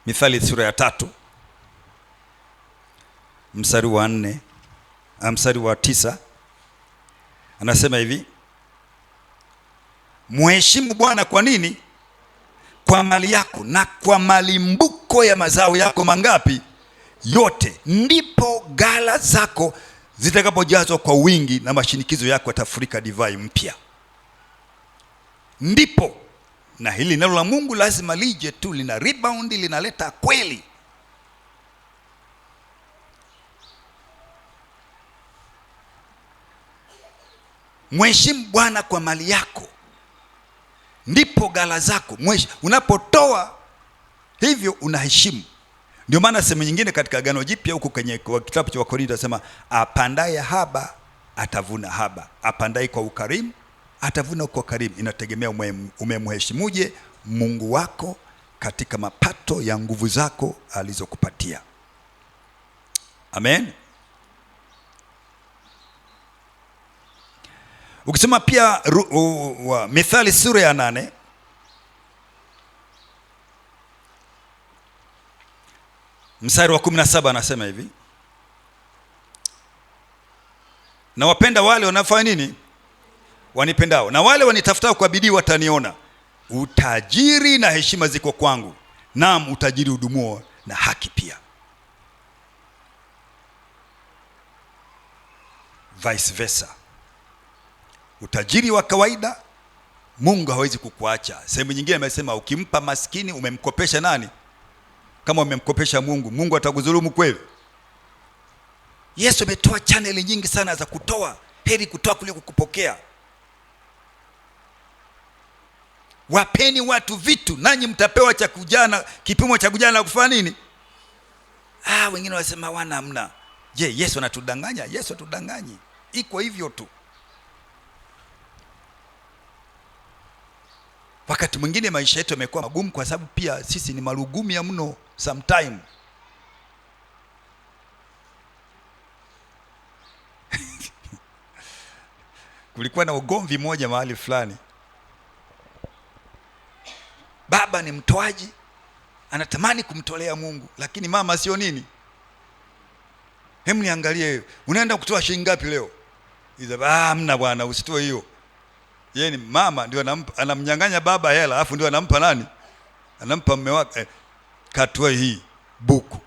Mithali sura ya 3 mstari wa 4 mstari wa 9 anasema hivi: mheshimu Bwana kwa nini? Kwa mali yako na kwa malimbuko ya mazao yako mangapi? Yote. Ndipo ghala zako zitakapojazwa kwa wingi na mashinikizo yako yatafurika divai mpya. Ndipo. Na hili neno la Mungu lazima lije tu, lina rebound, linaleta kweli. Mheshimu Bwana kwa mali yako, ndipo ghala zako. Unapotoa hivyo unaheshimu. Ndio maana sehemu nyingine katika Agano Jipya huko kwenye kitabu cha Wakorintho anasema, apandaye haba atavuna haba, apandaye kwa ukarimu atavuna kwa karimu. Inategemea umemheshimuje Mungu wako katika mapato ya nguvu zako alizokupatia. Amen. Ukisema pia Mithali sura ya 8 mstari wa 17 anasema hivi: na wapenda wale wanafanya nini? Wanipendao, na wale wanitafutao kwa bidii wataniona. Utajiri na heshima ziko kwangu, naam, utajiri udumuo na haki pia. Vice versa. Utajiri wa kawaida Mungu hawezi kukuacha. Sehemu nyingine amesema ukimpa maskini umemkopesha nani? Kama umemkopesha Mungu, Mungu atakudhulumu kweli? Yesu ametoa channel nyingi sana za kutoa. Heri kutoa kuliko kupokea. Wapeni watu vitu, nanyi mtapewa cha kujana, kipimo cha kujana kufanya nini? Wengine wasema wana hamna. Je, Yesu anatudanganya? Yesu atudanganyi. Iko hivyo tu. Wakati mwingine maisha yetu yamekuwa magumu kwa sababu pia sisi ni marugumia mno sometime. Kulikuwa na ugomvi moja mahali fulani. Baba ni mtoaji, anatamani kumtolea Mungu, lakini mama sio nini? Hebu niangalie, unaenda kutoa shilingi ngapi leo? Hamna bwana, usitoe hiyo. Yeye ni mama ndio anamnyang'anya baba hela, alafu ndio anampa nani? Anampa mume wake, katoe hii buku.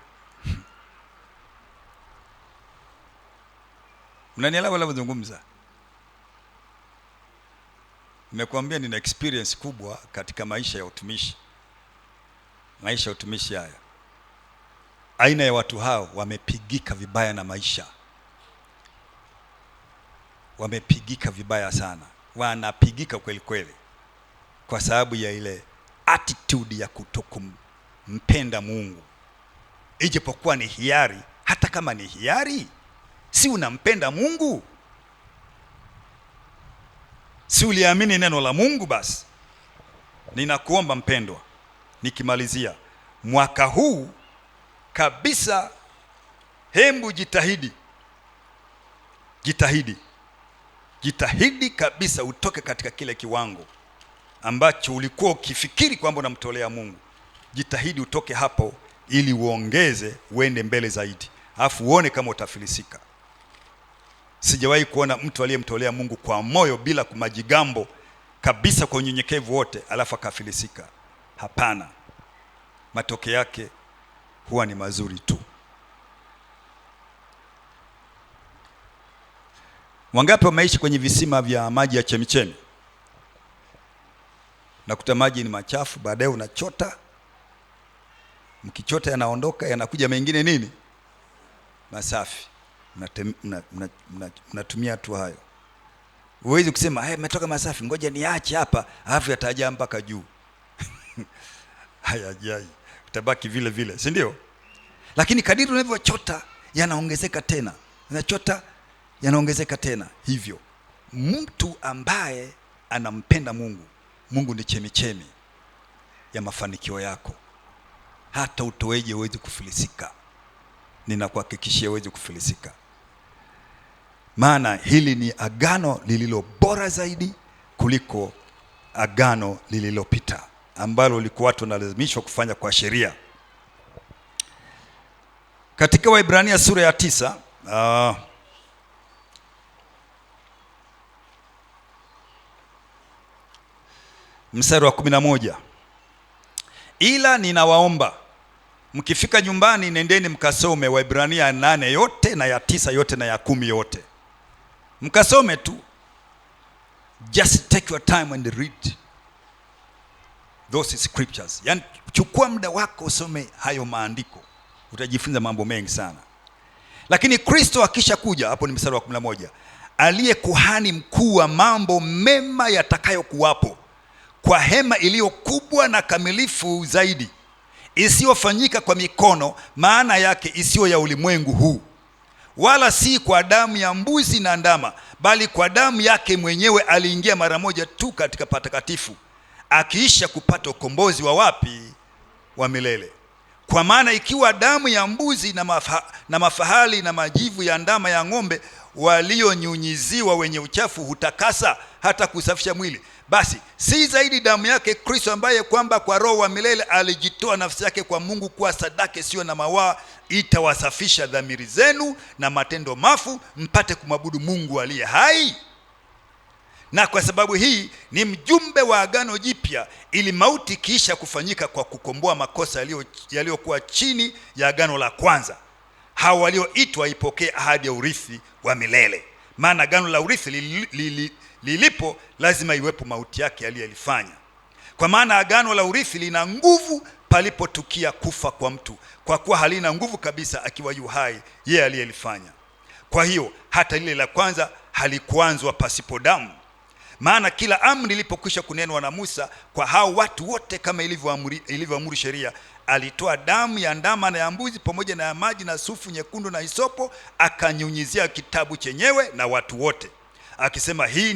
Mnanielewa wala mzungumza? Nimekuambia nina experience kubwa katika maisha ya utumishi. Maisha ya utumishi haya, aina ya watu hao wamepigika vibaya na maisha. Wamepigika vibaya sana. Wanapigika kweli kweli kwa sababu ya ile attitude ya kutokumpenda Mungu. Ijapokuwa ni hiari. Hata kama ni hiari, si unampenda Mungu? Si uliamini neno la Mungu? Basi ninakuomba mpendwa, nikimalizia mwaka huu kabisa, hembu jitahidi kabisa utoke katika kile kiwango ambacho ulikuwa ukifikiri kwamba unamtolea Mungu. Jitahidi utoke hapo ili uongeze, uende mbele zaidi, alafu uone kama utafilisika. Sijawahi kuona mtu aliyemtolea Mungu kwa moyo bila kumajigambo kabisa, kwa unyenyekevu wote, alafu akafilisika. Hapana, matokeo yake huwa ni mazuri tu. Wangapi wameishi kwenye visima vya maji ya chemichemi? Nakuta maji ni machafu, baadaye unachota Mkichota yanaondoka, yanakuja mengine nini, masafi. Mnatumia tu hayo. Huwezi kusema umetoka masafi, ngoja niache hapa alafu yatajaa mpaka juu. Hayajai, utabaki vile vile, si ndio? Lakini kadiri unavyochota yanaongezeka tena, unachota yanaongezeka tena. Hivyo mtu ambaye anampenda Mungu, Mungu ni chemichemi ya mafanikio yako. Hata utoeje huwezi kufilisika, ninakuhakikishia huwezi kufilisika. Maana hili ni agano lililo bora zaidi kuliko agano lililopita, ambalo walikuwa watu wanalazimishwa kufanya kwa sheria. Katika Waebrania sura ya 9 mstari wa 11, ila ninawaomba mkifika nyumbani nendeni mkasome Waebrania 8 yote na ya 9 yote na ya 10 yote. Mkasome tu, just take your time and read those scriptures. Yani chukua muda wako usome hayo maandiko, utajifunza mambo mengi sana. Lakini Kristo akisha kuja, hapo ni mstari wa 11, aliye kuhani mkuu wa mambo mema yatakayokuwapo, kwa hema iliyo kubwa na kamilifu zaidi, isiyofanyika kwa mikono, maana yake isiyo ya ulimwengu huu, wala si kwa damu ya mbuzi na ndama, bali kwa damu yake mwenyewe aliingia mara moja tu katika patakatifu, akiisha kupata ukombozi wa wapi? Wa milele. Kwa maana ikiwa damu ya mbuzi na mafahali na majivu ya ndama ya ng'ombe walionyunyiziwa wenye uchafu hutakasa hata kusafisha mwili, basi si zaidi damu yake Kristo, ambaye kwamba kwa Roho wa milele alijitoa nafsi yake kwa Mungu kuwa sadaka isiyo na mawaa, itawasafisha dhamiri zenu na matendo mafu, mpate kumwabudu Mungu aliye hai. Na kwa sababu hii ni mjumbe wa agano jipya, ili mauti kisha kufanyika kwa kukomboa makosa yaliyokuwa chini ya agano la kwanza, hao walioitwa ipokee ahadi ya urithi wa milele. Maana agano la urithi lilipo lazima iwepo mauti yake aliyelifanya. Kwa maana agano la urithi lina nguvu palipotukia kufa kwa mtu, kwa kuwa halina nguvu kabisa akiwa yu hai yeye aliyelifanya. Kwa hiyo hata lile la kwanza halikuanzwa pasipo damu. Maana kila amri ilipokwisha kunenwa na Musa kwa hao watu wote kama ilivyoamuru sheria, alitoa damu ya ndama na ya mbuzi pamoja na ya maji na sufu nyekundu na hisopo, akanyunyizia kitabu chenyewe na watu wote, akisema, hii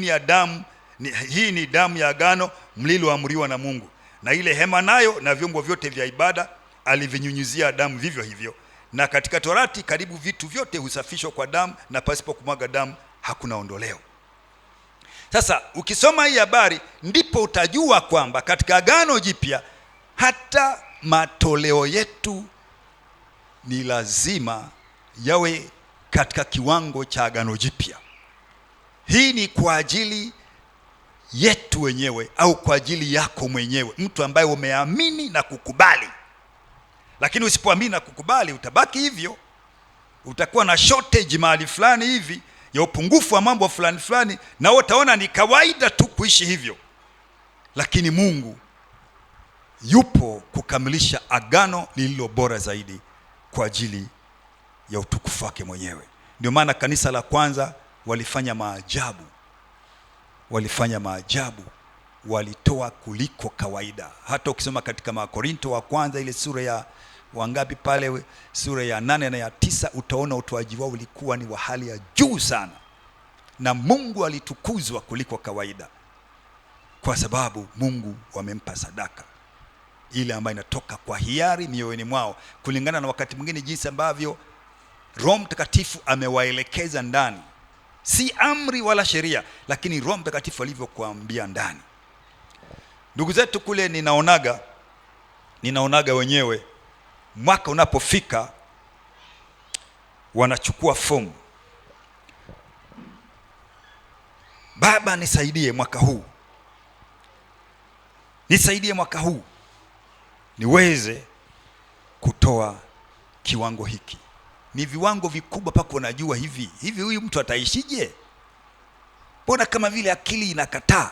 ni damu ya agano mliloamriwa na Mungu. Na ile hema nayo na vyombo vyote vya ibada alivinyunyizia damu vivyo hivyo. Na katika Torati karibu vitu vyote husafishwa kwa damu, na pasipo kumwaga damu hakuna ondoleo. Sasa ukisoma hii habari, ndipo utajua kwamba katika agano jipya hata matoleo yetu ni lazima yawe katika kiwango cha agano jipya. Hii ni kwa ajili yetu wenyewe au kwa ajili yako mwenyewe, mtu ambaye umeamini na kukubali. Lakini usipoamini na kukubali, utabaki hivyo, utakuwa na shortage mahali fulani hivi ya upungufu wa mambo fulani fulani, na utaona ni kawaida tu kuishi hivyo. Lakini Mungu yupo kukamilisha agano lililo bora zaidi kwa ajili ya utukufu wake mwenyewe. Ndio maana kanisa la kwanza walifanya maajabu, walitoa kuliko kawaida. Hata ukisoma katika Makorinto wa kwanza ile sura ya wangapi pale, sura ya 8 na ya 9, utaona utoaji wao ulikuwa ni wa hali ya juu sana, na Mungu alitukuzwa kuliko kawaida, kwa sababu Mungu wamempa sadaka ile ambayo inatoka kwa hiari mioyoni mwao, kulingana na wakati mwingine jinsi ambavyo Roho Mtakatifu amewaelekeza ndani. Si amri wala sheria, lakini Roho Mtakatifu alivyokuambia ndani. Ndugu zetu kule ninaonaga wenyewe, mwaka unapofika wanachukua fomu, baba nisaidie mwaka huu niweze kutoa kiwango hiki. Ni viwango vikubwa pako, unajua hivi huyu mtu ataishije? Mbona kama vile akili inakataa,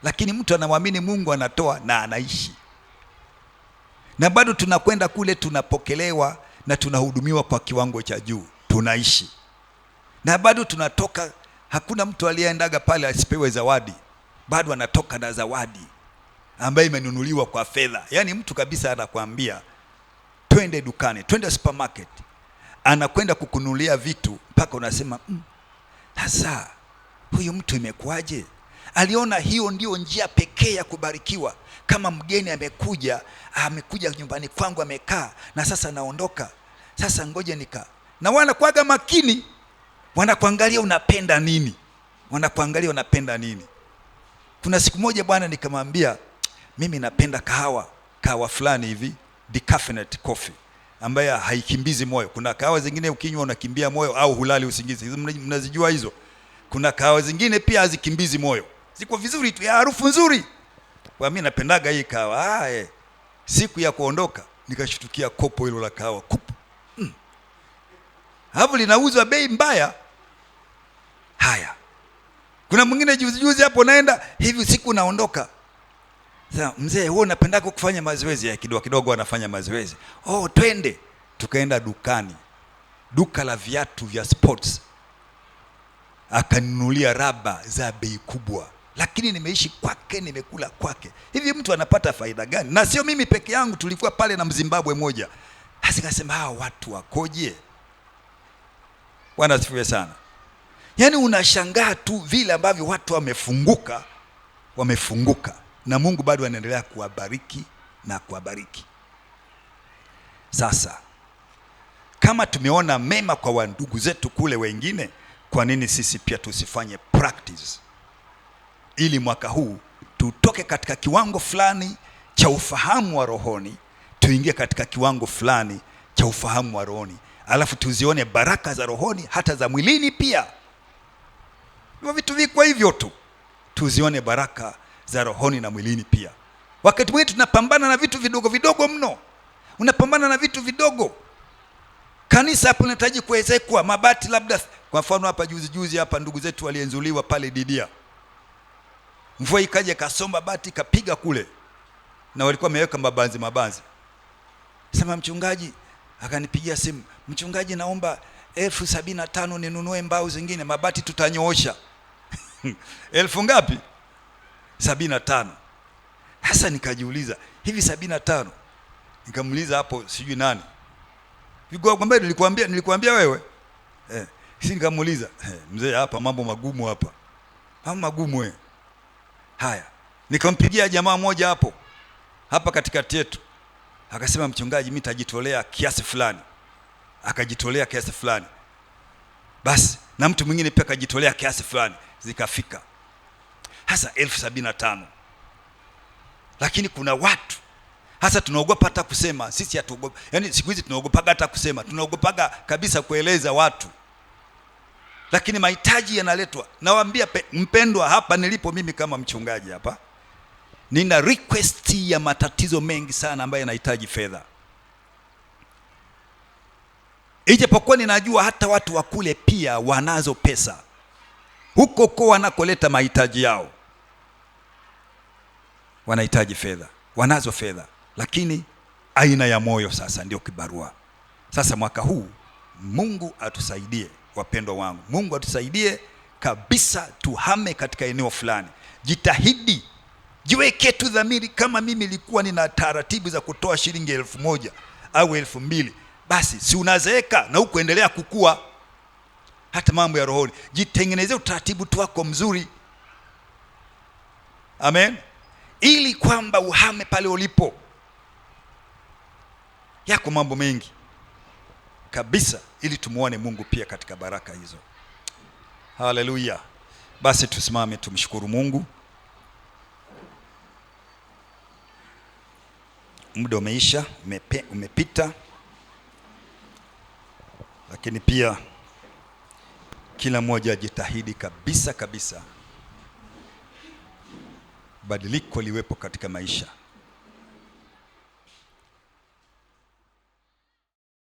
lakini mtu anamwamini Mungu, anatoa na anaishi. na bado tunakwenda kule, tunapokelewa na tunahudumiwa kwa kiwango cha juu, tunaishi na bado tunatoka. Hakuna mtu aliyeendaga pale asipewe zawadi, bado anatoka na zawadi ambayo imenunuliwa kwa fedha. Yaani mtu kabisa anakuambia twende dukani, twende supermarket, anakwenda kukununulia vitu mpaka unasema sasa huyu mtu imekuwaje? Aliona hiyo ndio njia pekee ya kubarikiwa. Kama mgeni amekuja nyumbani kwangu, amekaa na sasa naondoka, sasa ngoja na wanakuaga makini, wanakuangalia unapenda nini, wanakuangalia unapenda nini. Kuna siku moja bwana, nikamwambia mimi napenda kahawa fulani hivi, decaffeinated coffee, ambaye haikimbizi moyo. Kuna kahawa zingine ukinywa unakimbia moyo au hulali usingizi, mnazijua hizo. Kuna kahawa zingine pia hazikimbizi moyo, ziko vizuri tu, ya harufu nzuri. Kwa mimi napendaga hii kahawa. Siku ya kuondoka nikashtukia kopo hilo la kahawa kupu. Hapo linauzwa bei mbaya. Haya, kuna mwingine juzi hapo naenda hivi, siku naondoka. Sasa mzee, wewe unapenda kufanya mazoezi? Ya kidogo kidogo anafanya mazoezi. Twende. Tukaenda dukani, duka la viatu vya sports, akanunulia raba za bei kubwa, lakini nimeishi kwake, nimekula kwake. Hivi mtu anapata faida gani? Na sio mimi peke yangu, tulikuwa pale na Mzimbabwe moja. Hasa kasema hawa watu wakoje? Bwana asifiwe sana. Yaani unashangaa tu vile ambavyo watu wamefunguka na Mungu bado anaendelea kuwabariki na kuwabariki. Sasa kama tumeona mema kwa wandugu zetu kule wengine, kwa nini sisi pia tusifanye practice ili mwaka huu tutoke katika kiwango fulani cha ufahamu wa rohoni tuingie katika kiwango fulani cha ufahamu wa rohoni, alafu tuzione baraka za rohoni hata za mwilini pia. Hivyo vitu viko hivyo tu, tuzione baraka za rohoni na mwilini pia. Wakati mwingine tunapambana na vitu vidogo vidogo mno. Unapambana na vitu vidogo. Kanisa hapo linahitaji kuwezekwa mabati, labda kwa mfano hapa juzi hapa ndugu zetu walienzuliwa pale Didia, mvua ikaja kasomba bati kapiga kule, na walikuwa wameweka mabanzi. Sema mchungaji, akanipigia simu, mchungaji, naomba 75,000 ninunue mbao zingine, mabati tutanyoosha. 1000 ngapi? 75. Sasa nikajiuliza, hivi 75? Nikamuuliza hapo sijui nani, kwamba nilikwambia wewe si nikamuuliza, mzee, hapa mambo magumu hapa. Mambo magumu wewe. Haya, nikampigia jamaa mmoja hapa katikati yetu, akasema mchungaji, mimi nitajitolea kiasi fulani. Akajitolea kiasi fulani. Basi na mtu mwingine pia akajitolea kiasi fulani, zikafika hasa 75,000. Lakini kuna watu hasa tunaogopa hata kusema. Sisi hatuogopa, yani siku hizi tunaogopaga hata kusema, tunaogopaga kabisa kueleza watu, lakini mahitaji yanaletwa. Nawaambia mpendwa, hapa nilipo mimi kama mchungaji hapa, nina request ya matatizo mengi sana ambayo yanahitaji fedha. Ijapokuwa ninajua hata watu wa kule pia wanazo pesa, huko wanakoleta mahitaji yao wanahitaji fedha, wanazo fedha, lakini aina ya moyo sasa ndio kibarua. Sasa mwaka huu Mungu atusaidie, wapendwa wangu, Mungu atusaidie kabisa, tuhame katika eneo fulani. Jitahidi, jiweke tu dhamiri. Kama mimi nilikuwa nina taratibu za kutoa shilingi 1,000 au 2,000, basi si unazeeka na huko endelea kukua. Hata mambo ya rohoni, jitengenezee utaratibu tu wako mzuri. Amen. Ili kwamba uhame pale ulipo. Yako mambo mengi kabisa, ili tumuone Mungu pia katika baraka hizo. Haleluya. Basi tusimame tumshukuru Mungu. Muda umeisha, umepita, lakini pia kila mmoja ajitahidi kabisa badiliko liwepo katika maisha.